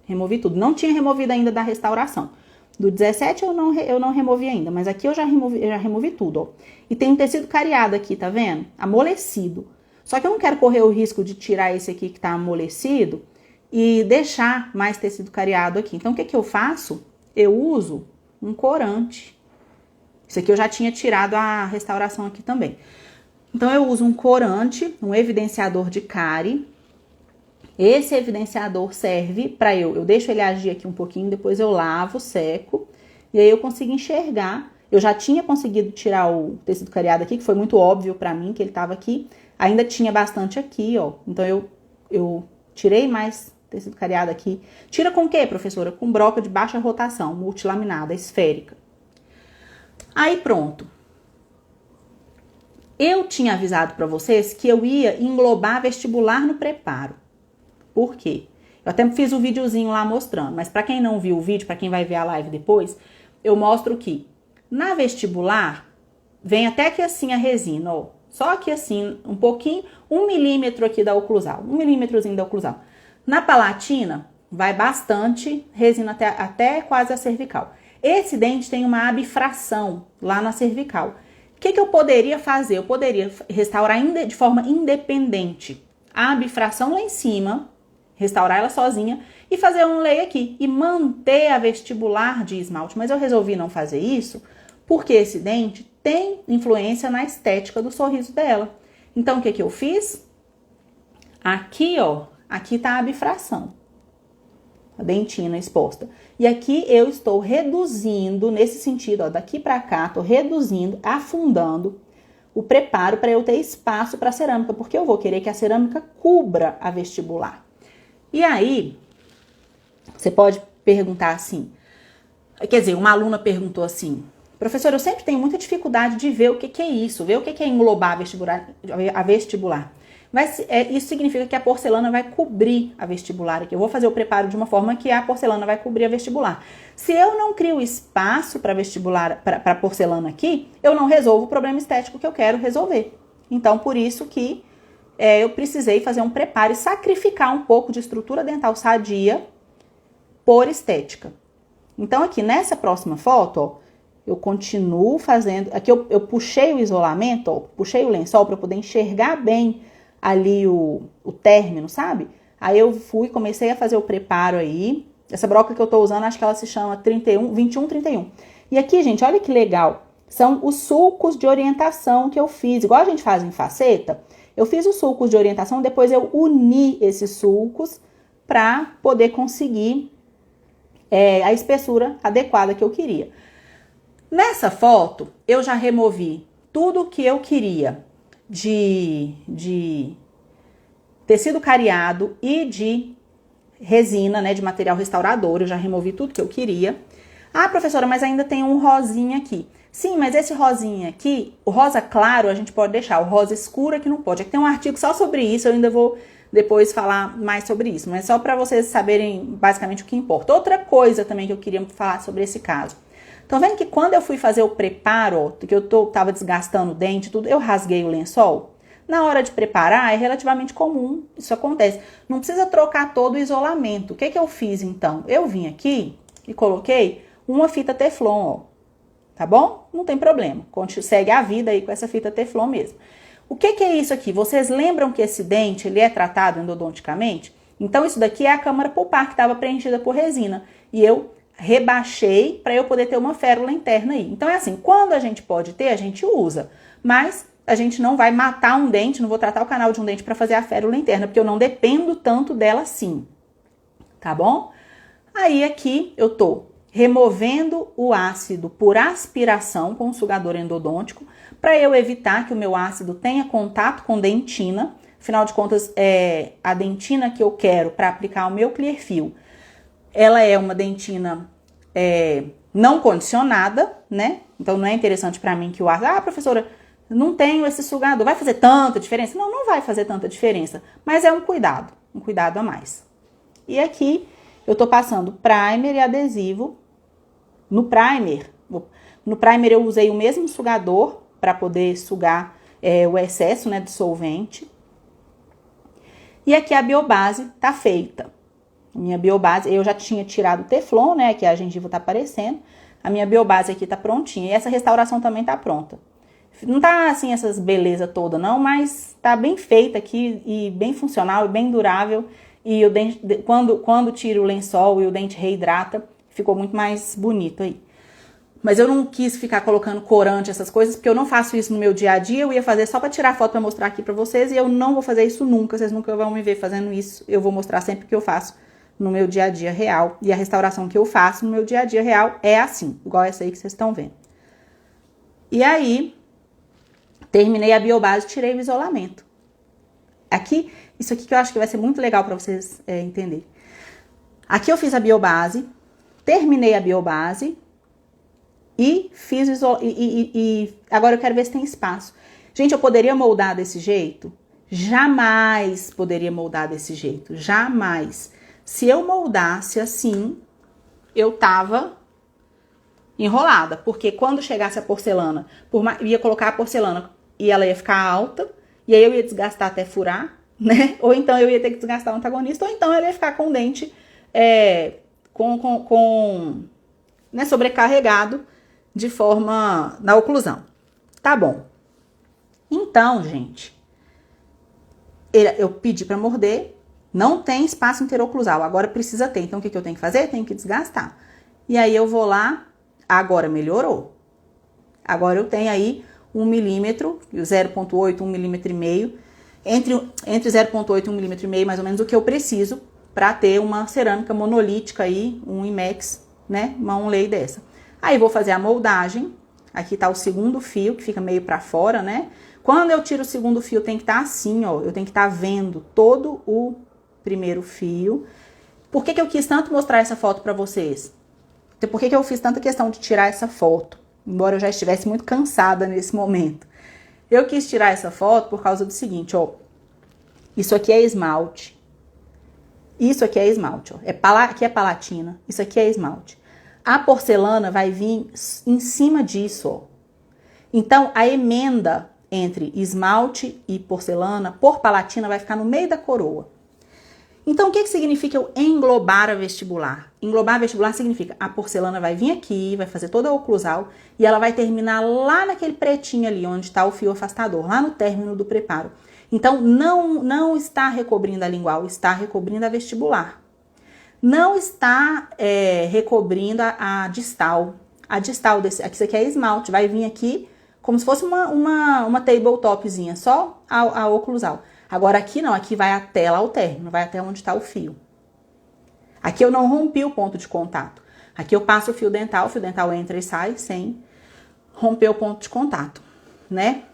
Removi tudo. Não tinha removido ainda da restauração. Do 17 eu não removi ainda, mas aqui eu já removi tudo, ó. E tem um tecido cariado aqui, tá vendo? Amolecido. Só que eu não quero correr o risco de tirar esse aqui que tá amolecido e deixar mais tecido cariado aqui. Então, o que eu faço? Eu uso um corante. Isso aqui eu já tinha tirado a restauração aqui também. Então, eu uso um corante, um evidenciador de cárie. Esse evidenciador serve para eu deixo ele agir aqui um pouquinho, depois eu lavo, seco, e aí eu consigo enxergar. Eu já tinha conseguido tirar o tecido cariado aqui, que foi muito óbvio para mim que ele tava aqui. Ainda tinha bastante aqui, ó. Então, eu tirei mais tecido cariado aqui. Tira com o quê, professora? Com broca de baixa rotação, multilaminada, esférica. Aí, pronto. Eu tinha avisado para vocês que eu ia englobar vestibular no preparo. Por quê? Eu até fiz um videozinho lá mostrando, mas para quem não viu o vídeo, para quem vai ver a live depois, eu mostro que na vestibular vem até aqui assim a resina, ó. Só aqui assim, um pouquinho, 1 milímetro aqui da oclusal, 1 milímetrozinho da oclusal. Na palatina, vai bastante resina até quase a cervical. Esse dente tem uma abfração lá na cervical. O que eu poderia fazer? Eu poderia restaurar de forma independente a abfração lá em cima, restaurar ela sozinha e fazer um lay aqui e manter a vestibular de esmalte. Mas eu resolvi não fazer isso porque esse dente tem influência na estética do sorriso dela. Então, o que eu fiz? Aqui, ó, aqui tá a abfração, a dentina exposta. E aqui eu estou reduzindo, nesse sentido, ó, daqui pra cá, tô reduzindo, afundando o preparo para eu ter espaço para cerâmica, porque eu vou querer que a cerâmica cubra a vestibular. E aí, você pode perguntar assim, quer dizer, uma aluna perguntou assim, professora, eu sempre tenho muita dificuldade de ver o que é isso, ver o que é englobar a vestibular. Mas isso significa que a porcelana vai cobrir a vestibular aqui. Eu vou fazer o preparo de uma forma que a porcelana vai cobrir a vestibular. Se eu não crio espaço para vestibular, para porcelana aqui, eu não resolvo o problema estético que eu quero resolver. Então, por isso que eu precisei fazer um preparo e sacrificar um pouco de estrutura dental sadia por estética. Então, aqui nessa próxima foto, ó, eu continuo fazendo... Aqui eu puxei o isolamento, ó, puxei o lençol para poder enxergar bem ali o término, sabe? Aí eu comecei a fazer o preparo aí. Essa broca que eu tô usando, acho que ela se chama 2131. E aqui, gente, olha que legal. São os sulcos de orientação que eu fiz. Igual a gente faz em faceta, eu fiz os sulcos de orientação, depois eu uni esses sulcos para poder conseguir a espessura adequada que eu queria. Nessa foto, eu já removi tudo que eu queria de tecido cariado e de resina, né, de material restaurador. Eu já removi tudo que eu queria. Ah, professora, mas ainda tem um rosinha aqui. Sim, mas esse rosinha aqui, o rosa claro a gente pode deixar, o rosa escuro é que não pode. Aqui tem um artigo só sobre isso, eu ainda vou depois falar mais sobre isso, mas só para vocês saberem basicamente o que importa. Outra coisa também que eu queria falar sobre esse caso. Estão vendo que quando eu fui fazer o preparo, que eu tava desgastando o dente e tudo, eu rasguei o lençol? Na hora de preparar, é relativamente comum, isso acontece. Não precisa trocar todo o isolamento. O que eu fiz, então? Eu vim aqui e coloquei uma fita teflon, ó. Tá bom? Não tem problema. Segue a vida aí com essa fita teflon mesmo. O que é isso aqui? Vocês lembram que esse dente, ele é tratado endodonticamente? Então, isso daqui é a câmara pulpar que estava preenchida por resina. E eu rebaixei para eu poder ter uma férula interna aí. Então é assim, quando a gente pode ter, a gente usa, mas a gente não vai matar um dente, não vou tratar o canal de um dente para fazer a férula interna, porque eu não dependo tanto dela assim, tá bom? Aí aqui eu tô removendo o ácido por aspiração com o sugador endodôntico, para eu evitar que o meu ácido tenha contato com dentina. Afinal de contas, a dentina que eu quero para aplicar o meu Clearfiel, ela é uma dentina não condicionada, né? Então não é interessante para mim que o ácido... Ah, professora, não tenho esse sugador, vai fazer tanta diferença? Não, não vai fazer tanta diferença, mas é um cuidado a mais. E aqui eu tô passando primer e adesivo. No primer eu usei o mesmo sugador para poder sugar o excesso, né, de solvente. E aqui a biobase tá feita. A minha biobase, eu já tinha tirado o teflon, né, que a gengiva tá aparecendo. A minha biobase aqui tá prontinha. E essa restauração também tá pronta. Não tá assim essas beleza toda não, mas tá bem feita aqui e bem funcional e bem durável. E o dente, quando tira o lençol e o dente reidrata, ficou muito mais bonito aí. Mas eu não quis ficar colocando corante, essas coisas, porque eu não faço isso no meu dia a dia. Eu ia fazer só pra tirar foto pra mostrar aqui pra vocês. E eu não vou fazer isso nunca, vocês nunca vão me ver fazendo isso. Eu vou mostrar sempre o que eu faço no meu dia a dia real. E a restauração que eu faço no meu dia a dia real é assim, igual essa aí que vocês estão vendo. E aí, terminei a biobase e tirei o isolamento. Aqui, isso aqui que eu acho que vai ser muito legal pra vocês entenderem. Aqui eu fiz a biobase, terminei a biobase e fiz agora eu quero ver se tem espaço. Gente, eu poderia moldar desse jeito? Jamais poderia moldar desse jeito, jamais. Se eu moldasse assim, eu tava enrolada, porque quando chegasse a porcelana, ia colocar a porcelana e ela ia ficar alta, e aí eu ia desgastar até furar, né? Ou então eu ia ter que desgastar o antagonista, ou então ela ia ficar com o dente né, sobrecarregado de forma na oclusão. Tá bom. Então, gente, eu pedi para morder, não tem espaço interoclusal, agora precisa ter. Então, o que eu tenho que fazer? Tenho que desgastar. E aí eu vou lá, agora melhorou. Agora eu tenho aí 1 milímetro, 0,8, 1,5 milímetro, entre 0,8 e 1,5 milímetro, mais ou menos o que eu preciso para ter uma cerâmica monolítica aí, um IMEX, né, uma onlay dessa. Aí vou fazer a moldagem. Aqui tá o segundo fio, que fica meio pra fora, né? Quando eu tiro o segundo fio, tem que estar assim, ó. Eu tenho que estar vendo todo o primeiro fio. Por que eu quis tanto mostrar essa foto pra vocês? Por que eu fiz tanta questão de tirar essa foto? Embora eu já estivesse muito cansada nesse momento. Eu quis tirar essa foto por causa do seguinte, ó. Isso aqui é esmalte. Isso aqui é esmalte, ó. Aqui é palatina. Isso aqui é esmalte. A porcelana vai vir em cima disso, ó. Então, a emenda entre esmalte e porcelana por palatina vai ficar no meio da coroa. Então, o que significa eu englobar a vestibular? Englobar a vestibular significa a porcelana vai vir aqui, vai fazer toda a oclusal e ela vai terminar lá naquele pretinho ali, onde está o fio afastador, lá no término do preparo. Então, não está recobrindo a lingual, está recobrindo a vestibular. Não está recobrindo a distal. A distal desse aqui, isso aqui é esmalte, vai vir aqui como se fosse uma tabletopzinha, só a oclusal. Agora aqui não, aqui vai até lá o término, vai até onde está o fio. Aqui eu não rompi o ponto de contato. Aqui eu passo o fio dental entra e sai sem romper o ponto de contato, né?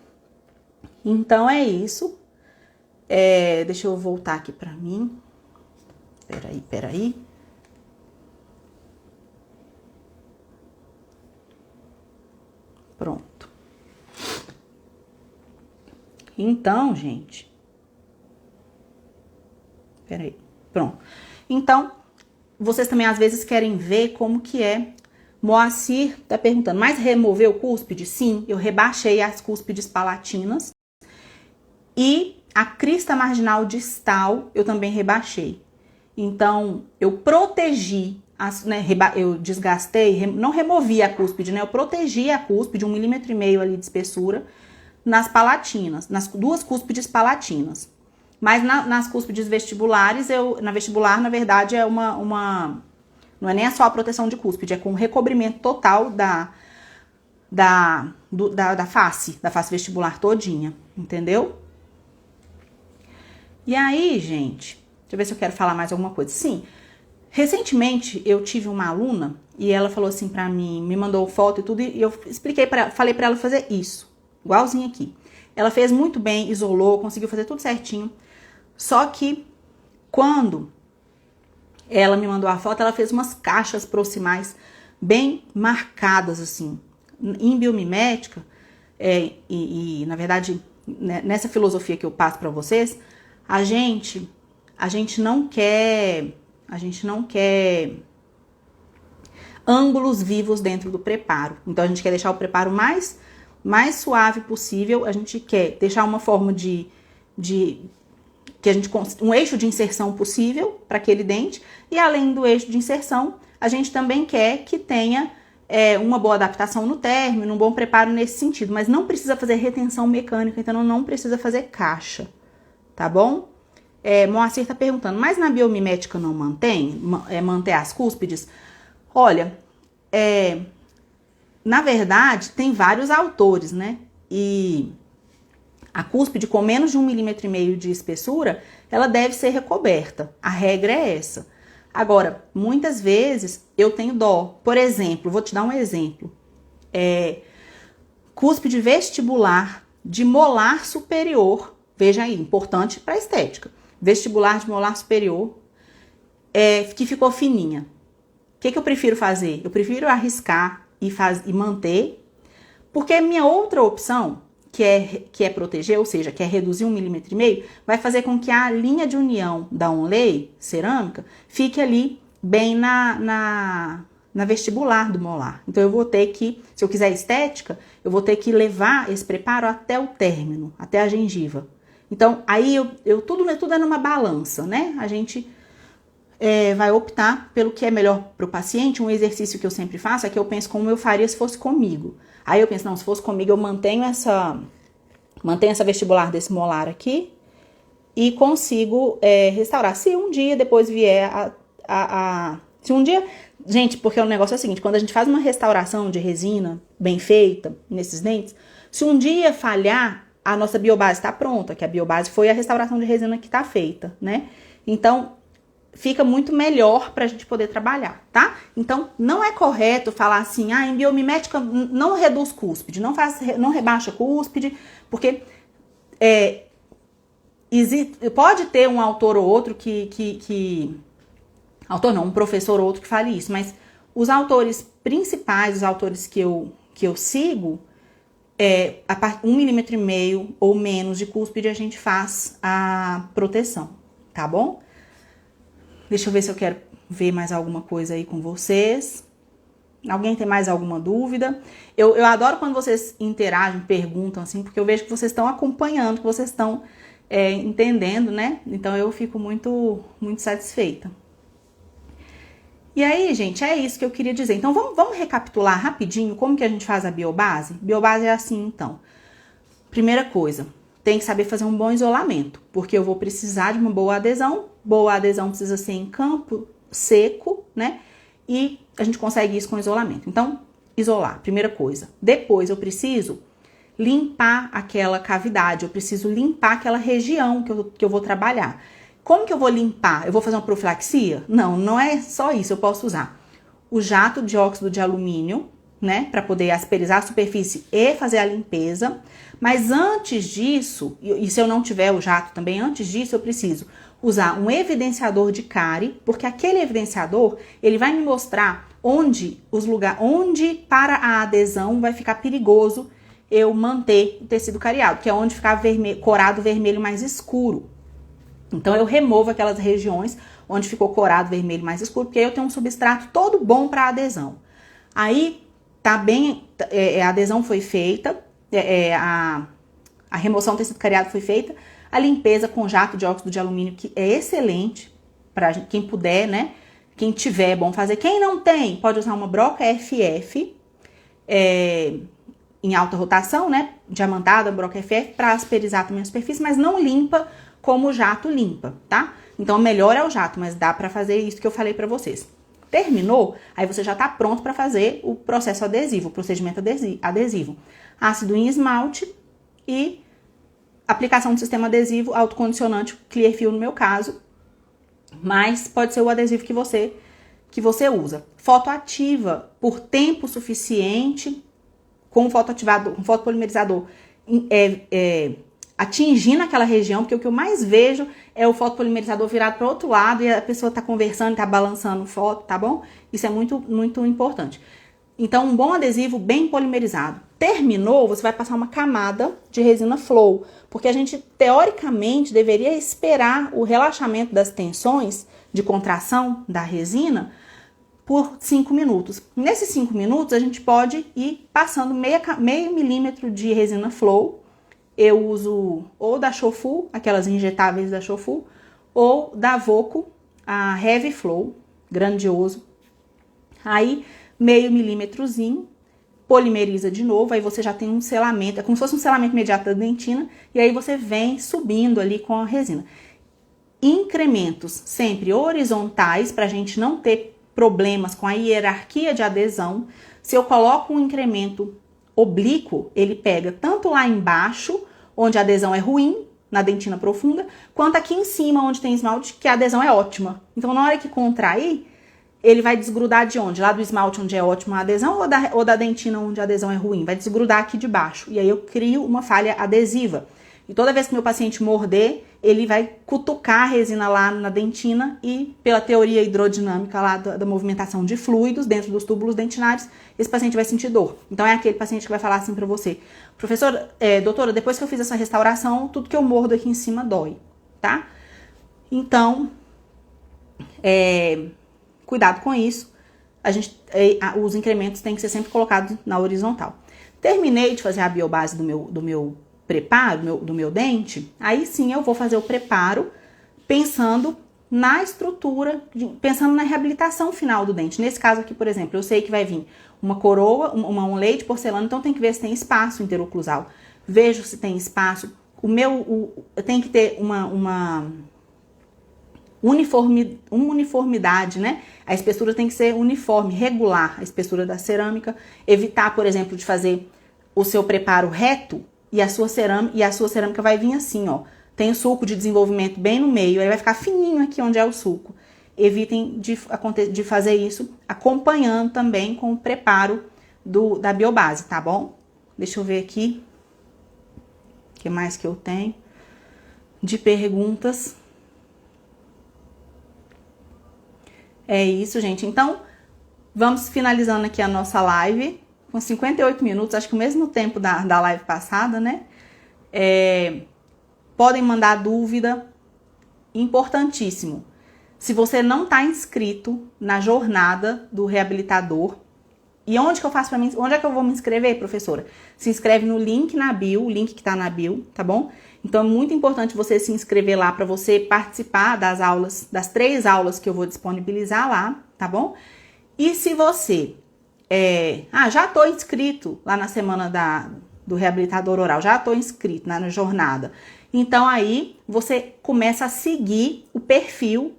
Então é isso. Deixa eu voltar aqui pra mim. Peraí. Pronto. Então, gente. Peraí. Pronto. Então, vocês também às vezes querem ver como que é. Moacir tá perguntando, mas removeu cúspide? Sim, eu rebaixei as cúspides palatinas. E a crista marginal distal eu também rebaixei. Então, eu protegi, eu desgastei, não removi a cúspide, né? Eu protegi a cúspide, 1,5 milímetro ali de espessura, nas palatinas, nas duas cúspides palatinas. Mas nas cúspides vestibulares, na vestibular, na verdade, é uma Não é nem só a proteção de cúspide, é com o recobrimento total da face vestibular todinha, entendeu? E aí, gente, deixa eu ver se eu quero falar mais alguma coisa. Sim, recentemente eu tive uma aluna e ela falou assim pra mim, me mandou foto e tudo, e eu falei pra ela fazer isso, igualzinho aqui. Ela fez muito bem, isolou, conseguiu fazer tudo certinho. Só que quando ela me mandou a foto, ela fez umas caixas proximais bem marcadas, assim. Em biomimética, na verdade, nessa filosofia que eu passo para vocês, a gente não quer ângulos vivos dentro do preparo. Então, a gente quer deixar o preparo mais suave possível. A gente quer deixar uma forma um eixo de inserção possível para aquele dente, e além do eixo de inserção, a gente também quer que tenha uma boa adaptação no término, um bom preparo nesse sentido, mas não precisa fazer retenção mecânica, então não precisa fazer caixa, tá bom? Moacir tá perguntando, mas na biomimética não manter as cúspides? Olha, na verdade, tem vários autores, né? E a cúspide com menos de 1,5 mm de espessura, ela deve ser recoberta. A regra é essa. Agora, muitas vezes eu tenho dó. Por exemplo, vou te dar um exemplo. Cúspide vestibular de molar superior. Veja aí, importante para estética. Vestibular de molar superior, que ficou fininha. O que eu prefiro fazer? Eu prefiro arriscar e manter, porque minha outra opção, que é proteger, ou seja, que é reduzir 1,5 mm, vai fazer com que a linha de união da onlay cerâmica fique ali bem na vestibular do molar. Então eu vou ter que, se eu quiser estética, eu vou ter que levar esse preparo até o término, até a gengiva. Então aí tudo é numa balança, né? A gente vai optar pelo que é melhor para o paciente. Um exercício que eu sempre faço é que eu penso como eu faria se fosse comigo. Aí eu penso, não, se fosse comigo eu mantenho essa vestibular desse molar aqui e consigo restaurar. Se um dia depois vier se um dia... Gente, porque o negócio é o seguinte, quando a gente faz uma restauração de resina bem feita nesses dentes, se um dia falhar, a nossa biobase está pronta, que a biobase foi a restauração de resina que está feita, né? Então, fica muito melhor para a gente poder trabalhar, tá? Então, não é correto falar assim, em biomimética não reduz cúspide, não rebaixa cúspide, porque pode ter um autor ou outro um professor ou outro que fale isso, mas os autores principais, os autores que eu sigo, a partir de 1,5 mm ou menos de cúspide a gente faz a proteção, tá bom? Deixa eu ver se eu quero ver mais alguma coisa aí com vocês. Alguém tem mais alguma dúvida? Eu adoro quando vocês interagem, perguntam assim, porque eu vejo que vocês estão acompanhando, que vocês estão entendendo, né? Então eu fico muito, muito satisfeita. E aí, gente, é isso que eu queria dizer. Então vamos recapitular rapidinho como que a gente faz a biobase? Biobase é assim, então. Primeira coisa, tem que saber fazer um bom isolamento, porque eu vou precisar de uma boa adesão. Boa adesão precisa ser em campo seco, né? E a gente consegue isso com isolamento. Então, isolar, primeira coisa. Depois, eu preciso limpar aquela cavidade, eu preciso limpar aquela região que eu vou trabalhar. Como que eu vou limpar? Eu vou fazer uma profilaxia? Não é só isso. Eu posso usar o jato de óxido de alumínio, né? Para poder asperizar a superfície e fazer a limpeza. Mas antes disso, e se eu não tiver o jato também, antes disso eu preciso usar um evidenciador de cárie, porque aquele evidenciador, ele vai me mostrar onde para a adesão vai ficar perigoso eu manter o tecido cariado, que é onde ficar corado vermelho mais escuro. Então eu removo aquelas regiões onde ficou corado vermelho mais escuro, porque aí eu tenho um substrato todo bom para adesão. Aí tá bem, a adesão foi feita, a remoção do tecido cariado foi feita, a limpeza com jato de óxido de alumínio, que é excelente para quem puder, né? Quem tiver é bom fazer. Quem não tem, pode usar uma broca FF em alta rotação, né? Diamantada, broca FF, para asperizar também a superfície, mas não limpa como o jato limpa, tá? Então, melhor é o jato, mas dá para fazer isso que eu falei para vocês. Terminou, aí você já está pronto para fazer o processo adesivo, o procedimento adesivo. Ácido em esmalte e aplicação do sistema adesivo autocondicionante, Clearfill no meu caso, mas pode ser o adesivo que você usa. Fotoativa por tempo suficiente, com fotoativador, com fotopolimerizador, atingindo aquela região, porque o que eu mais vejo é o fotopolimerizador virado para o outro lado e a pessoa está conversando, está balançando foto, tá bom? Isso é muito, muito importante. Então, um bom adesivo bem polimerizado. Terminou, você vai passar uma camada de resina Flow, porque a gente, teoricamente, deveria esperar o relaxamento das tensões de contração da resina por 5 minutos. Nesses 5 minutos, a gente pode ir passando meio milímetro de resina Flow. Eu uso ou da Shofu, aquelas injetáveis da Shofu, ou da Voco, a Heavy Flow, grandioso. Aí, meio milímetrozinho, polimeriza de novo, aí você já tem um selamento, é como se fosse um selamento imediato da dentina, e aí você vem subindo ali com a resina. Incrementos sempre horizontais, para a gente não ter problemas com a hierarquia de adesão. Se eu coloco um incremento oblíquo, ele pega tanto lá embaixo, onde a adesão é ruim, na dentina profunda, quanto aqui em cima, onde tem esmalte, que a adesão é ótima. Então, na hora que contrair, ele vai desgrudar de onde? Lá do esmalte, onde é ótima a adesão, ou da dentina, onde a adesão é ruim? Vai desgrudar aqui de baixo. E aí eu crio uma falha adesiva. E toda vez que meu paciente morder, ele vai cutucar a resina lá na dentina e, pela teoria hidrodinâmica lá da movimentação de fluidos dentro dos túbulos dentinários, esse paciente vai sentir dor. Então, é aquele paciente que vai falar assim pra você: professora, doutora, depois que eu fiz essa restauração, tudo que eu mordo aqui em cima dói, tá? Então, cuidado com isso. Os incrementos têm que ser sempre colocados na horizontal. Terminei de fazer a biobase do meu preparo, do meu dente, aí sim eu vou fazer o preparo pensando na estrutura, pensando na reabilitação final do dente. Nesse caso aqui, por exemplo, eu sei que vai vir uma coroa, um leite de porcelana, então tem que ver se tem espaço interoclusal. Vejo se tem espaço. Tem que ter uma uniformidade, né? A espessura tem que ser uniforme, regular, a espessura da cerâmica. Evitar, por exemplo, de fazer o seu preparo reto e a sua cerâmica vai vir assim, ó. Tem o sulco de desenvolvimento bem no meio, aí vai ficar fininho aqui onde é o sulco. Evitem de fazer isso acompanhando também com o preparo da biobase, tá bom? Deixa eu ver aqui o que mais que eu tenho de perguntas. É isso, gente. Então, vamos finalizando aqui a nossa live com 58 minutos, acho que o mesmo tempo da live passada, né? Podem mandar dúvida, importantíssimo. Se você não está inscrito na jornada do reabilitador, e onde que eu faço para mim? Onde é que eu vou me inscrever, professora? Se inscreve no link na bio, o link que tá na bio, tá bom? Então é muito importante você se inscrever lá para você participar das aulas, das 3 aulas que eu vou disponibilizar lá, tá bom? E se você já tô inscrito lá na semana do reabilitador oral, já tô inscrito na jornada. Então aí você começa a seguir o perfil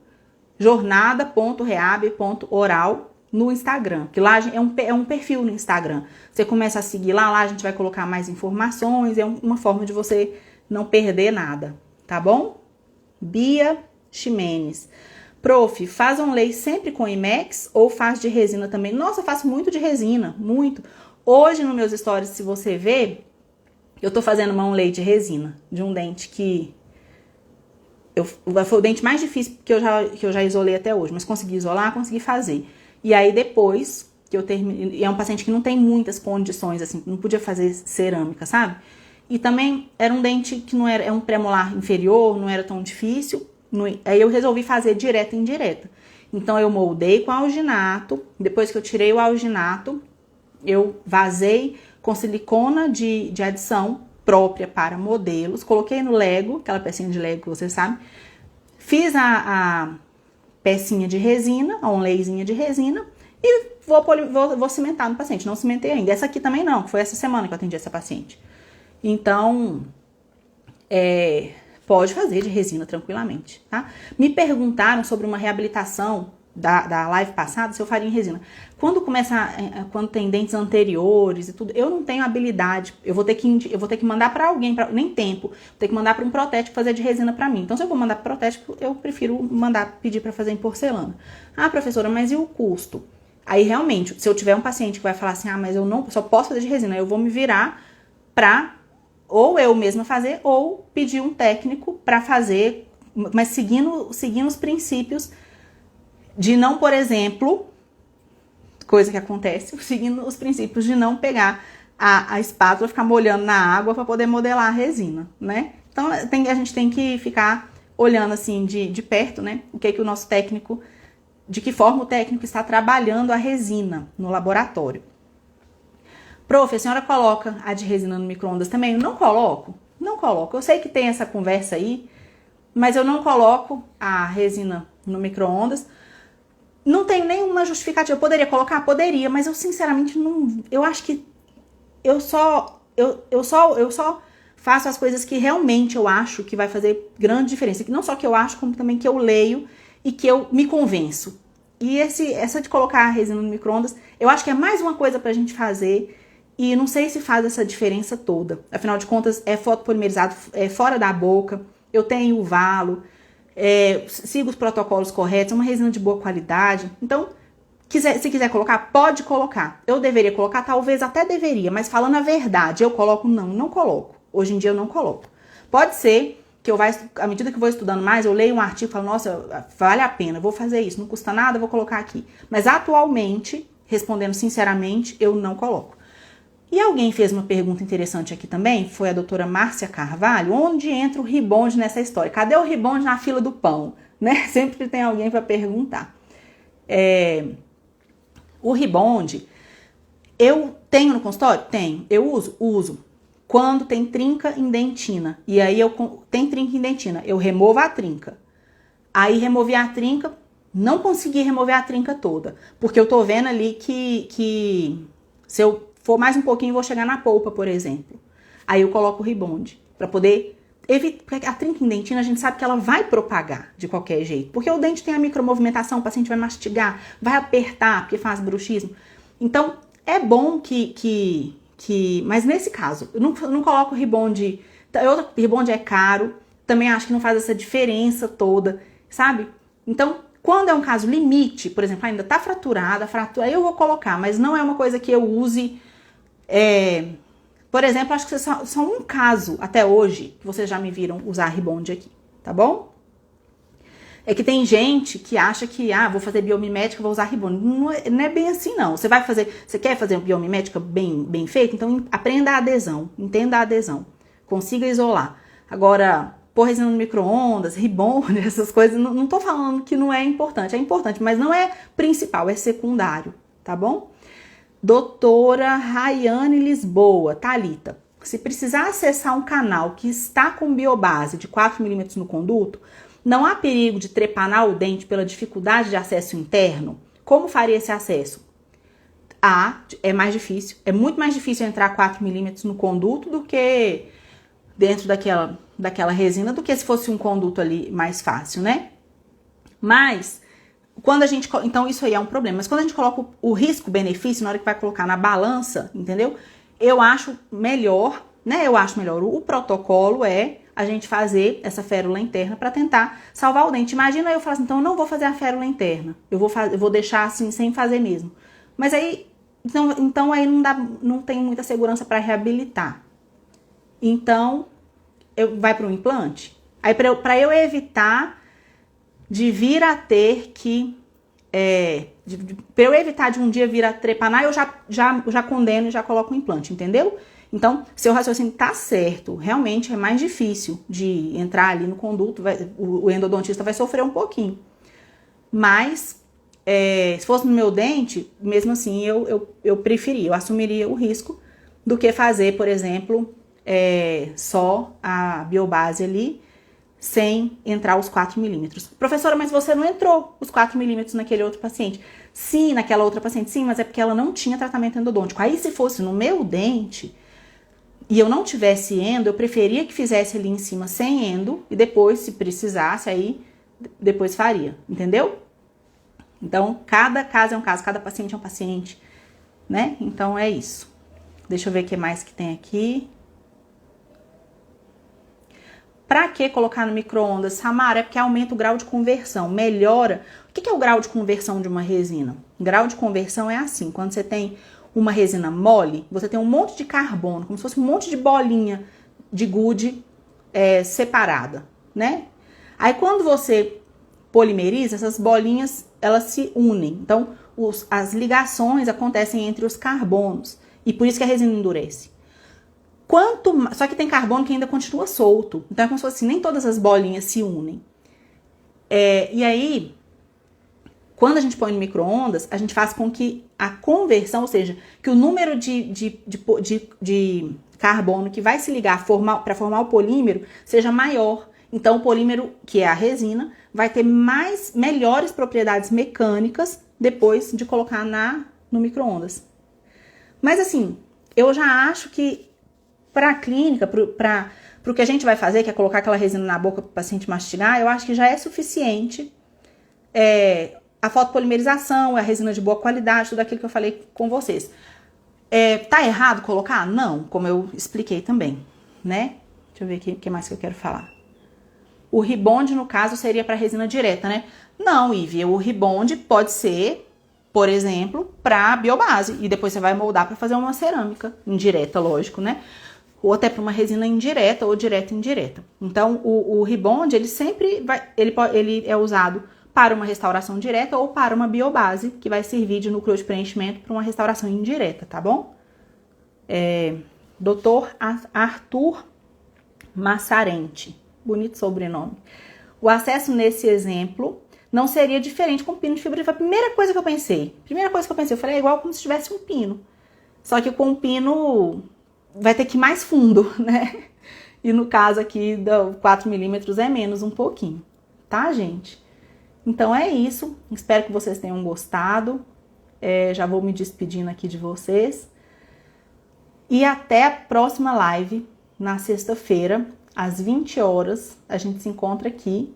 jornada.reab.oral no Instagram, que lá é um perfil no Instagram. Você começa a seguir lá a gente vai colocar mais informações, é uma forma de você não perder nada, tá bom? Bia Ximenes. Prof, faz onlay sempre com IMEX ou faz de resina também? Nossa, eu faço muito de resina, muito. Hoje, nos meus stories, se você ver, eu tô fazendo uma onlay de resina, de um dente que... foi o dente mais difícil que eu já isolei até hoje, mas consegui isolar, consegui fazer. E aí, depois que eu terminei... É um paciente que não tem muitas condições, assim, não podia fazer cerâmica, sabe? E também era um dente que não era... um premolar inferior, não era tão difícil... Aí eu resolvi fazer direta e indireta. Então eu moldei com alginato. Depois que eu tirei o alginato, eu vazei com silicona de adição própria para modelos. Coloquei no Lego, aquela pecinha de Lego que você sabe. Fiz a pecinha de resina, a onlayzinha de resina. E vou cimentar no paciente. Não cimentei ainda. Essa aqui também não, que foi essa semana que eu atendi essa paciente. Então, pode fazer de resina tranquilamente, tá? Me perguntaram sobre uma reabilitação da live passada se eu faria em resina. Quando quando tem dentes anteriores e tudo, eu não tenho habilidade. Eu vou ter que mandar para alguém, nem tempo. Vou ter que mandar para um protético fazer de resina para mim. Então, se eu vou mandar para protético, eu prefiro pedir para fazer em porcelana. Ah, professora, mas e o custo? Aí, realmente, se eu tiver um paciente que vai falar assim, mas eu só posso fazer de resina, eu vou me virar para ou eu mesma fazer ou pedir um técnico para fazer, mas seguindo os princípios de não, por exemplo, coisa que acontece, seguindo os princípios de não pegar a espátula, ficar molhando na água para poder modelar a resina, né? Então, a gente tem que ficar olhando assim de perto, né? O que o nosso técnico, de que forma o técnico está trabalhando a resina no laboratório. Prof, a senhora coloca a de resina no micro-ondas também? Eu não coloco. Não coloco. Eu sei que tem essa conversa aí, mas eu não coloco a resina no micro-ondas. Não tenho nenhuma justificativa. Eu poderia colocar? Poderia, mas eu sinceramente não... Eu acho que eu só faço as coisas que realmente eu acho que vai fazer grande diferença. Não só que eu acho, como também que eu leio e que eu me convenço. E essa de colocar a resina no micro-ondas, eu acho que é mais uma coisa pra gente fazer e não sei se faz essa diferença toda. Afinal de contas, é fotopolimerizado, é fora da boca, eu tenho o valo, sigo os protocolos corretos, é uma resina de boa qualidade. Então, se quiser colocar, pode colocar. Eu deveria colocar, talvez até deveria, mas falando a verdade, eu coloco? Não coloco. Hoje em dia eu não coloco. Pode ser que à medida que eu vou estudando mais, eu leio um artigo e falo, nossa, vale a pena, vou fazer isso, não custa nada, vou colocar aqui. Mas atualmente, respondendo sinceramente, eu não coloco. E alguém fez uma pergunta interessante aqui também, foi a doutora Márcia Carvalho, onde entra o Ribond nessa história? Cadê o Ribond na fila do pão? Né? Sempre tem alguém para perguntar. O Ribond, eu tenho no consultório? Tenho. Eu uso. Quando tem trinca em dentina. E aí tem trinca em dentina. Eu removo a trinca. Aí removi a trinca, não consegui remover a trinca toda. Porque eu tô vendo ali que se eu for mais um pouquinho, eu vou chegar na polpa, por exemplo. Aí eu coloco o Ribond. Pra poder evitar. Porque a trinca em dentina, a gente sabe que ela vai propagar de qualquer jeito. Porque o dente tem a micromovimentação, o paciente vai mastigar, vai apertar, porque faz bruxismo. Então, é bom mas nesse caso, eu não coloco Ribond. Ribond é caro, também acho que não faz essa diferença toda, sabe? Então, quando é um caso limite, por exemplo, ainda tá fraturada, aí eu vou colocar, mas não é uma coisa que eu use. Por exemplo, acho que só um caso até hoje que vocês já me viram usar Ribond aqui, tá bom? É que tem gente que acha que, vou fazer biomimética, vou usar Ribond. Não é bem assim, não. Você quer fazer uma biomimética bem feita? Então, aprenda a adesão, entenda a adesão. Consiga isolar. Agora, pôr resina no micro-ondas, Ribond, essas coisas, não tô falando que não é importante. É importante, mas não é principal, é secundário, tá bom? Doutora Rayane Lisboa, Thalita. Se precisar acessar um canal que está com biobase de 4 milímetros no conduto, não há perigo de trepanar o dente pela dificuldade de acesso interno? Como faria esse acesso? É mais difícil. É muito mais difícil entrar 4 milímetros no conduto do que dentro daquela resina, do que se fosse um conduto ali mais fácil, né? Mas, então isso aí é um problema. Mas quando a gente coloca o risco-benefício, na hora que vai colocar na balança, entendeu? Eu acho melhor, né? O protocolo é a gente fazer essa férula interna para tentar salvar o dente. Imagina eu falar assim, então eu não vou fazer a férula interna. Eu vou deixar assim, sem fazer mesmo. Mas aí, então aí não tem muita segurança para reabilitar. Então, vai para um implante? Aí para eu evitar de vir a ter que... para eu evitar de um dia vir a trepanar, eu já condeno e já coloco um implante, entendeu? Então, seu raciocínio tá certo, realmente é mais difícil de entrar ali no conduto, o endodontista vai sofrer um pouquinho. Mas, se fosse no meu dente, mesmo assim, eu preferia, eu assumiria o risco do que fazer, por exemplo, só a biobase ali, sem entrar os 4 milímetros. Professora, mas você não entrou os 4 milímetros naquele outro paciente. Sim, naquela outra paciente, sim, mas é porque ela não tinha tratamento endodôntico. Aí, se fosse no meu dente... e eu não tivesse endo, eu preferia que fizesse ali em cima sem endo, e depois, se precisasse, aí depois faria, entendeu? Então, cada caso é um caso, cada paciente é um paciente, né? Então, é isso. Deixa eu ver o que mais que tem aqui. Pra que colocar no micro-ondas, Samara? É porque aumenta o grau de conversão, melhora. O que é o grau de conversão de uma resina? O grau de conversão é assim, quando você tem uma resina mole, você tem um monte de carbono, como se fosse um monte de bolinha de gude separada, né? Aí quando você polimeriza, essas bolinhas, elas se unem. Então, as ligações acontecem entre os carbonos, e por isso que a resina endurece. Só que tem carbono que ainda continua solto. Então é como se fosse assim, nem todas as bolinhas se unem. E aí, quando a gente põe no micro-ondas, a gente faz com que a conversão, ou seja, que o número de carbono que vai se ligar para formar o polímero seja maior. Então o polímero, que é a resina, vai ter melhores propriedades mecânicas depois de colocar no micro-ondas. Mas assim, eu já acho que para a clínica, para o que a gente vai fazer, que é colocar aquela resina na boca para o paciente mastigar, eu acho que já é suficiente a fotopolimerização, a resina de boa qualidade, tudo aquilo que eu falei com vocês. Tá errado colocar? Não, como eu expliquei também, né? Deixa eu ver aqui o que mais que eu quero falar. O ribond, no caso, seria para resina direta, né? Não, Ivy, o ribond pode ser, por exemplo, para biobase, e depois você vai moldar para fazer uma cerâmica indireta, lógico, né? Ou até para uma resina indireta ou direta e indireta. Então, o ribond, ele sempre ele é usado para uma restauração direta ou para uma biobase, que vai servir de núcleo de preenchimento para uma restauração indireta, tá bom? Dr. Arthur Massarente, bonito sobrenome. O acesso nesse exemplo não seria diferente com pino de fibra. Foi a primeira coisa que eu pensei. Eu falei, é igual como se tivesse um pino. Só que com o pino vai ter que ir mais fundo, né? E no caso aqui, 4 milímetros é menos um pouquinho, tá, gente? Então é isso. Espero que vocês tenham gostado. Já vou me despedindo aqui de vocês. E até a próxima live, na sexta-feira, às 20 horas. A gente se encontra aqui.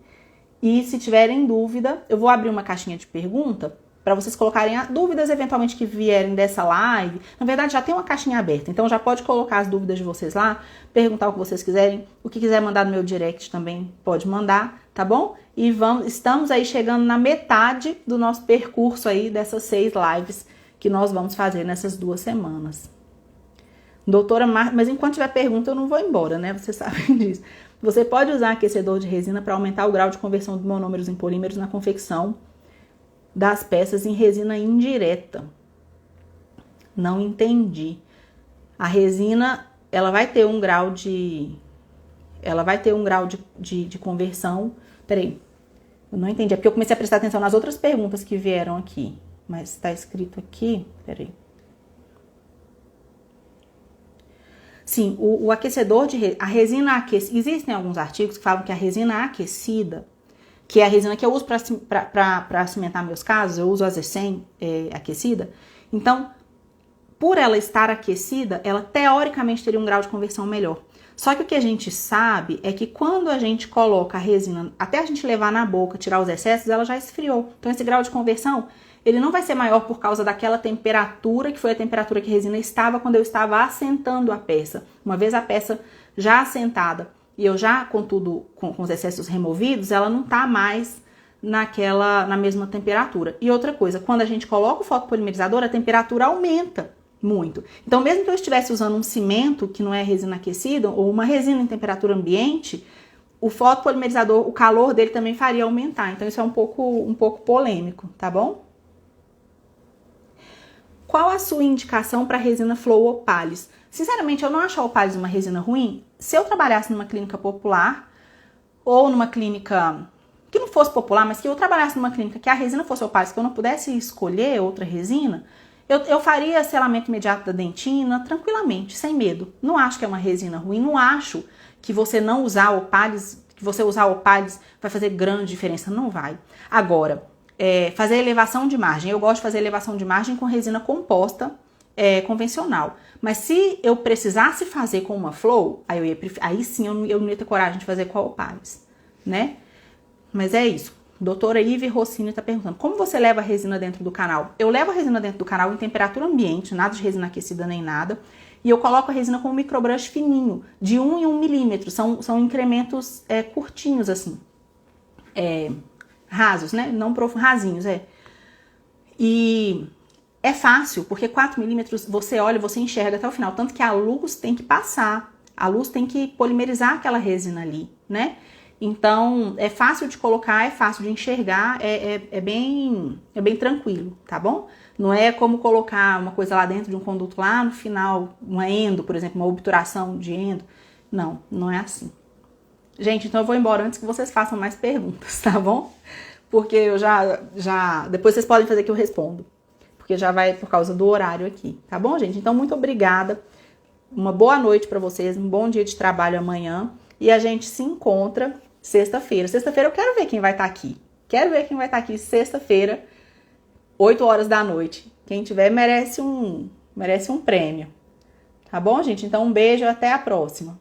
E se tiverem dúvida, eu vou abrir uma caixinha de pergunta para vocês colocarem as dúvidas eventualmente que vierem dessa live. Na verdade, já tem uma caixinha aberta, então já pode colocar as dúvidas de vocês lá, perguntar o que vocês quiserem. O que quiser mandar no meu direct também pode mandar, tá bom? E estamos aí chegando na metade do nosso percurso aí dessas 6 lives que nós vamos fazer nessas 2 semanas. Doutora Marta, mas enquanto tiver pergunta eu não vou embora, né? Vocês sabem disso. Você pode usar aquecedor de resina para aumentar o grau de conversão de monômeros em polímeros na confecção das peças em resina indireta. Não entendi. A resina, ela vai ter um grau de conversão. Peraí, eu não entendi. É porque eu comecei a prestar atenção nas outras perguntas que vieram aqui. Mas está escrito aqui, peraí. Sim, o aquecedor a resina aquecida. Existem alguns artigos que falam que a resina aquecida, que é a resina que eu uso para cimentar meus casos, eu uso a Z100 aquecida. Então, por ela estar aquecida, ela teoricamente teria um grau de conversão melhor. Só que o que a gente sabe é que quando a gente coloca a resina, até a gente levar na boca, tirar os excessos, ela já esfriou. Então, esse grau de conversão, ele não vai ser maior por causa daquela temperatura, que foi a temperatura que a resina estava quando eu estava assentando a peça. Uma vez a peça já assentada e eu já, contudo, com os excessos removidos, ela não está mais na mesma temperatura. E outra coisa, quando a gente coloca o fotopolimerizador, a temperatura aumenta muito. Então, mesmo que eu estivesse usando um cimento, que não é resina aquecida, ou uma resina em temperatura ambiente, o fotopolimerizador, o calor dele também faria aumentar. Então, isso é um pouco polêmico, tá bom? Qual a sua indicação para resina Flow Opalis? Sinceramente, eu não acho a Opalis uma resina ruim. Se eu trabalhasse numa clínica popular ou numa clínica que não fosse popular, mas que eu trabalhasse numa clínica que a resina fosse Opalis, que eu não pudesse escolher outra resina, eu faria selamento imediato da dentina tranquilamente, sem medo. Não acho que é uma resina ruim, não acho que você não usar Opalis, que você usar Opalis vai fazer grande diferença, não vai. Agora, fazer elevação de margem. Eu gosto de fazer elevação de margem com resina composta convencional. Mas se eu precisasse fazer com uma Flow, aí sim eu não ia ter coragem de fazer com a Opalis, né? Mas é isso. Doutora Ive Rossini está perguntando, como você leva a resina dentro do canal? Eu levo a resina dentro do canal em temperatura ambiente, nada de resina aquecida nem nada, e eu coloco a resina com um microbrush fininho, de 1 em 1 milímetro, são incrementos curtinhos assim, rasos, né? Não rasinhos, E é fácil, porque 4 milímetros você olha, você enxerga até o final, tanto que a luz tem que passar, a luz tem que polimerizar aquela resina ali, né? Então, é fácil de colocar, é fácil de enxergar, é bem tranquilo, tá bom? Não é como colocar uma coisa lá dentro de um conduto lá no final, uma endo, por exemplo, uma obturação de endo. Não, não é assim. Gente, então eu vou embora antes que vocês façam mais perguntas, tá bom? Porque eu depois vocês podem fazer que eu respondo. Porque já vai por causa do horário aqui, tá bom, gente? Então, muito obrigada. Uma boa noite pra vocês, um bom dia de trabalho amanhã. E a gente se encontra sexta-feira. Sexta-feira eu quero ver quem vai estar aqui. Quero ver quem vai estar aqui sexta-feira, 8 horas da noite. Quem tiver merece um prêmio. Tá bom, gente? Então, um beijo e até a próxima.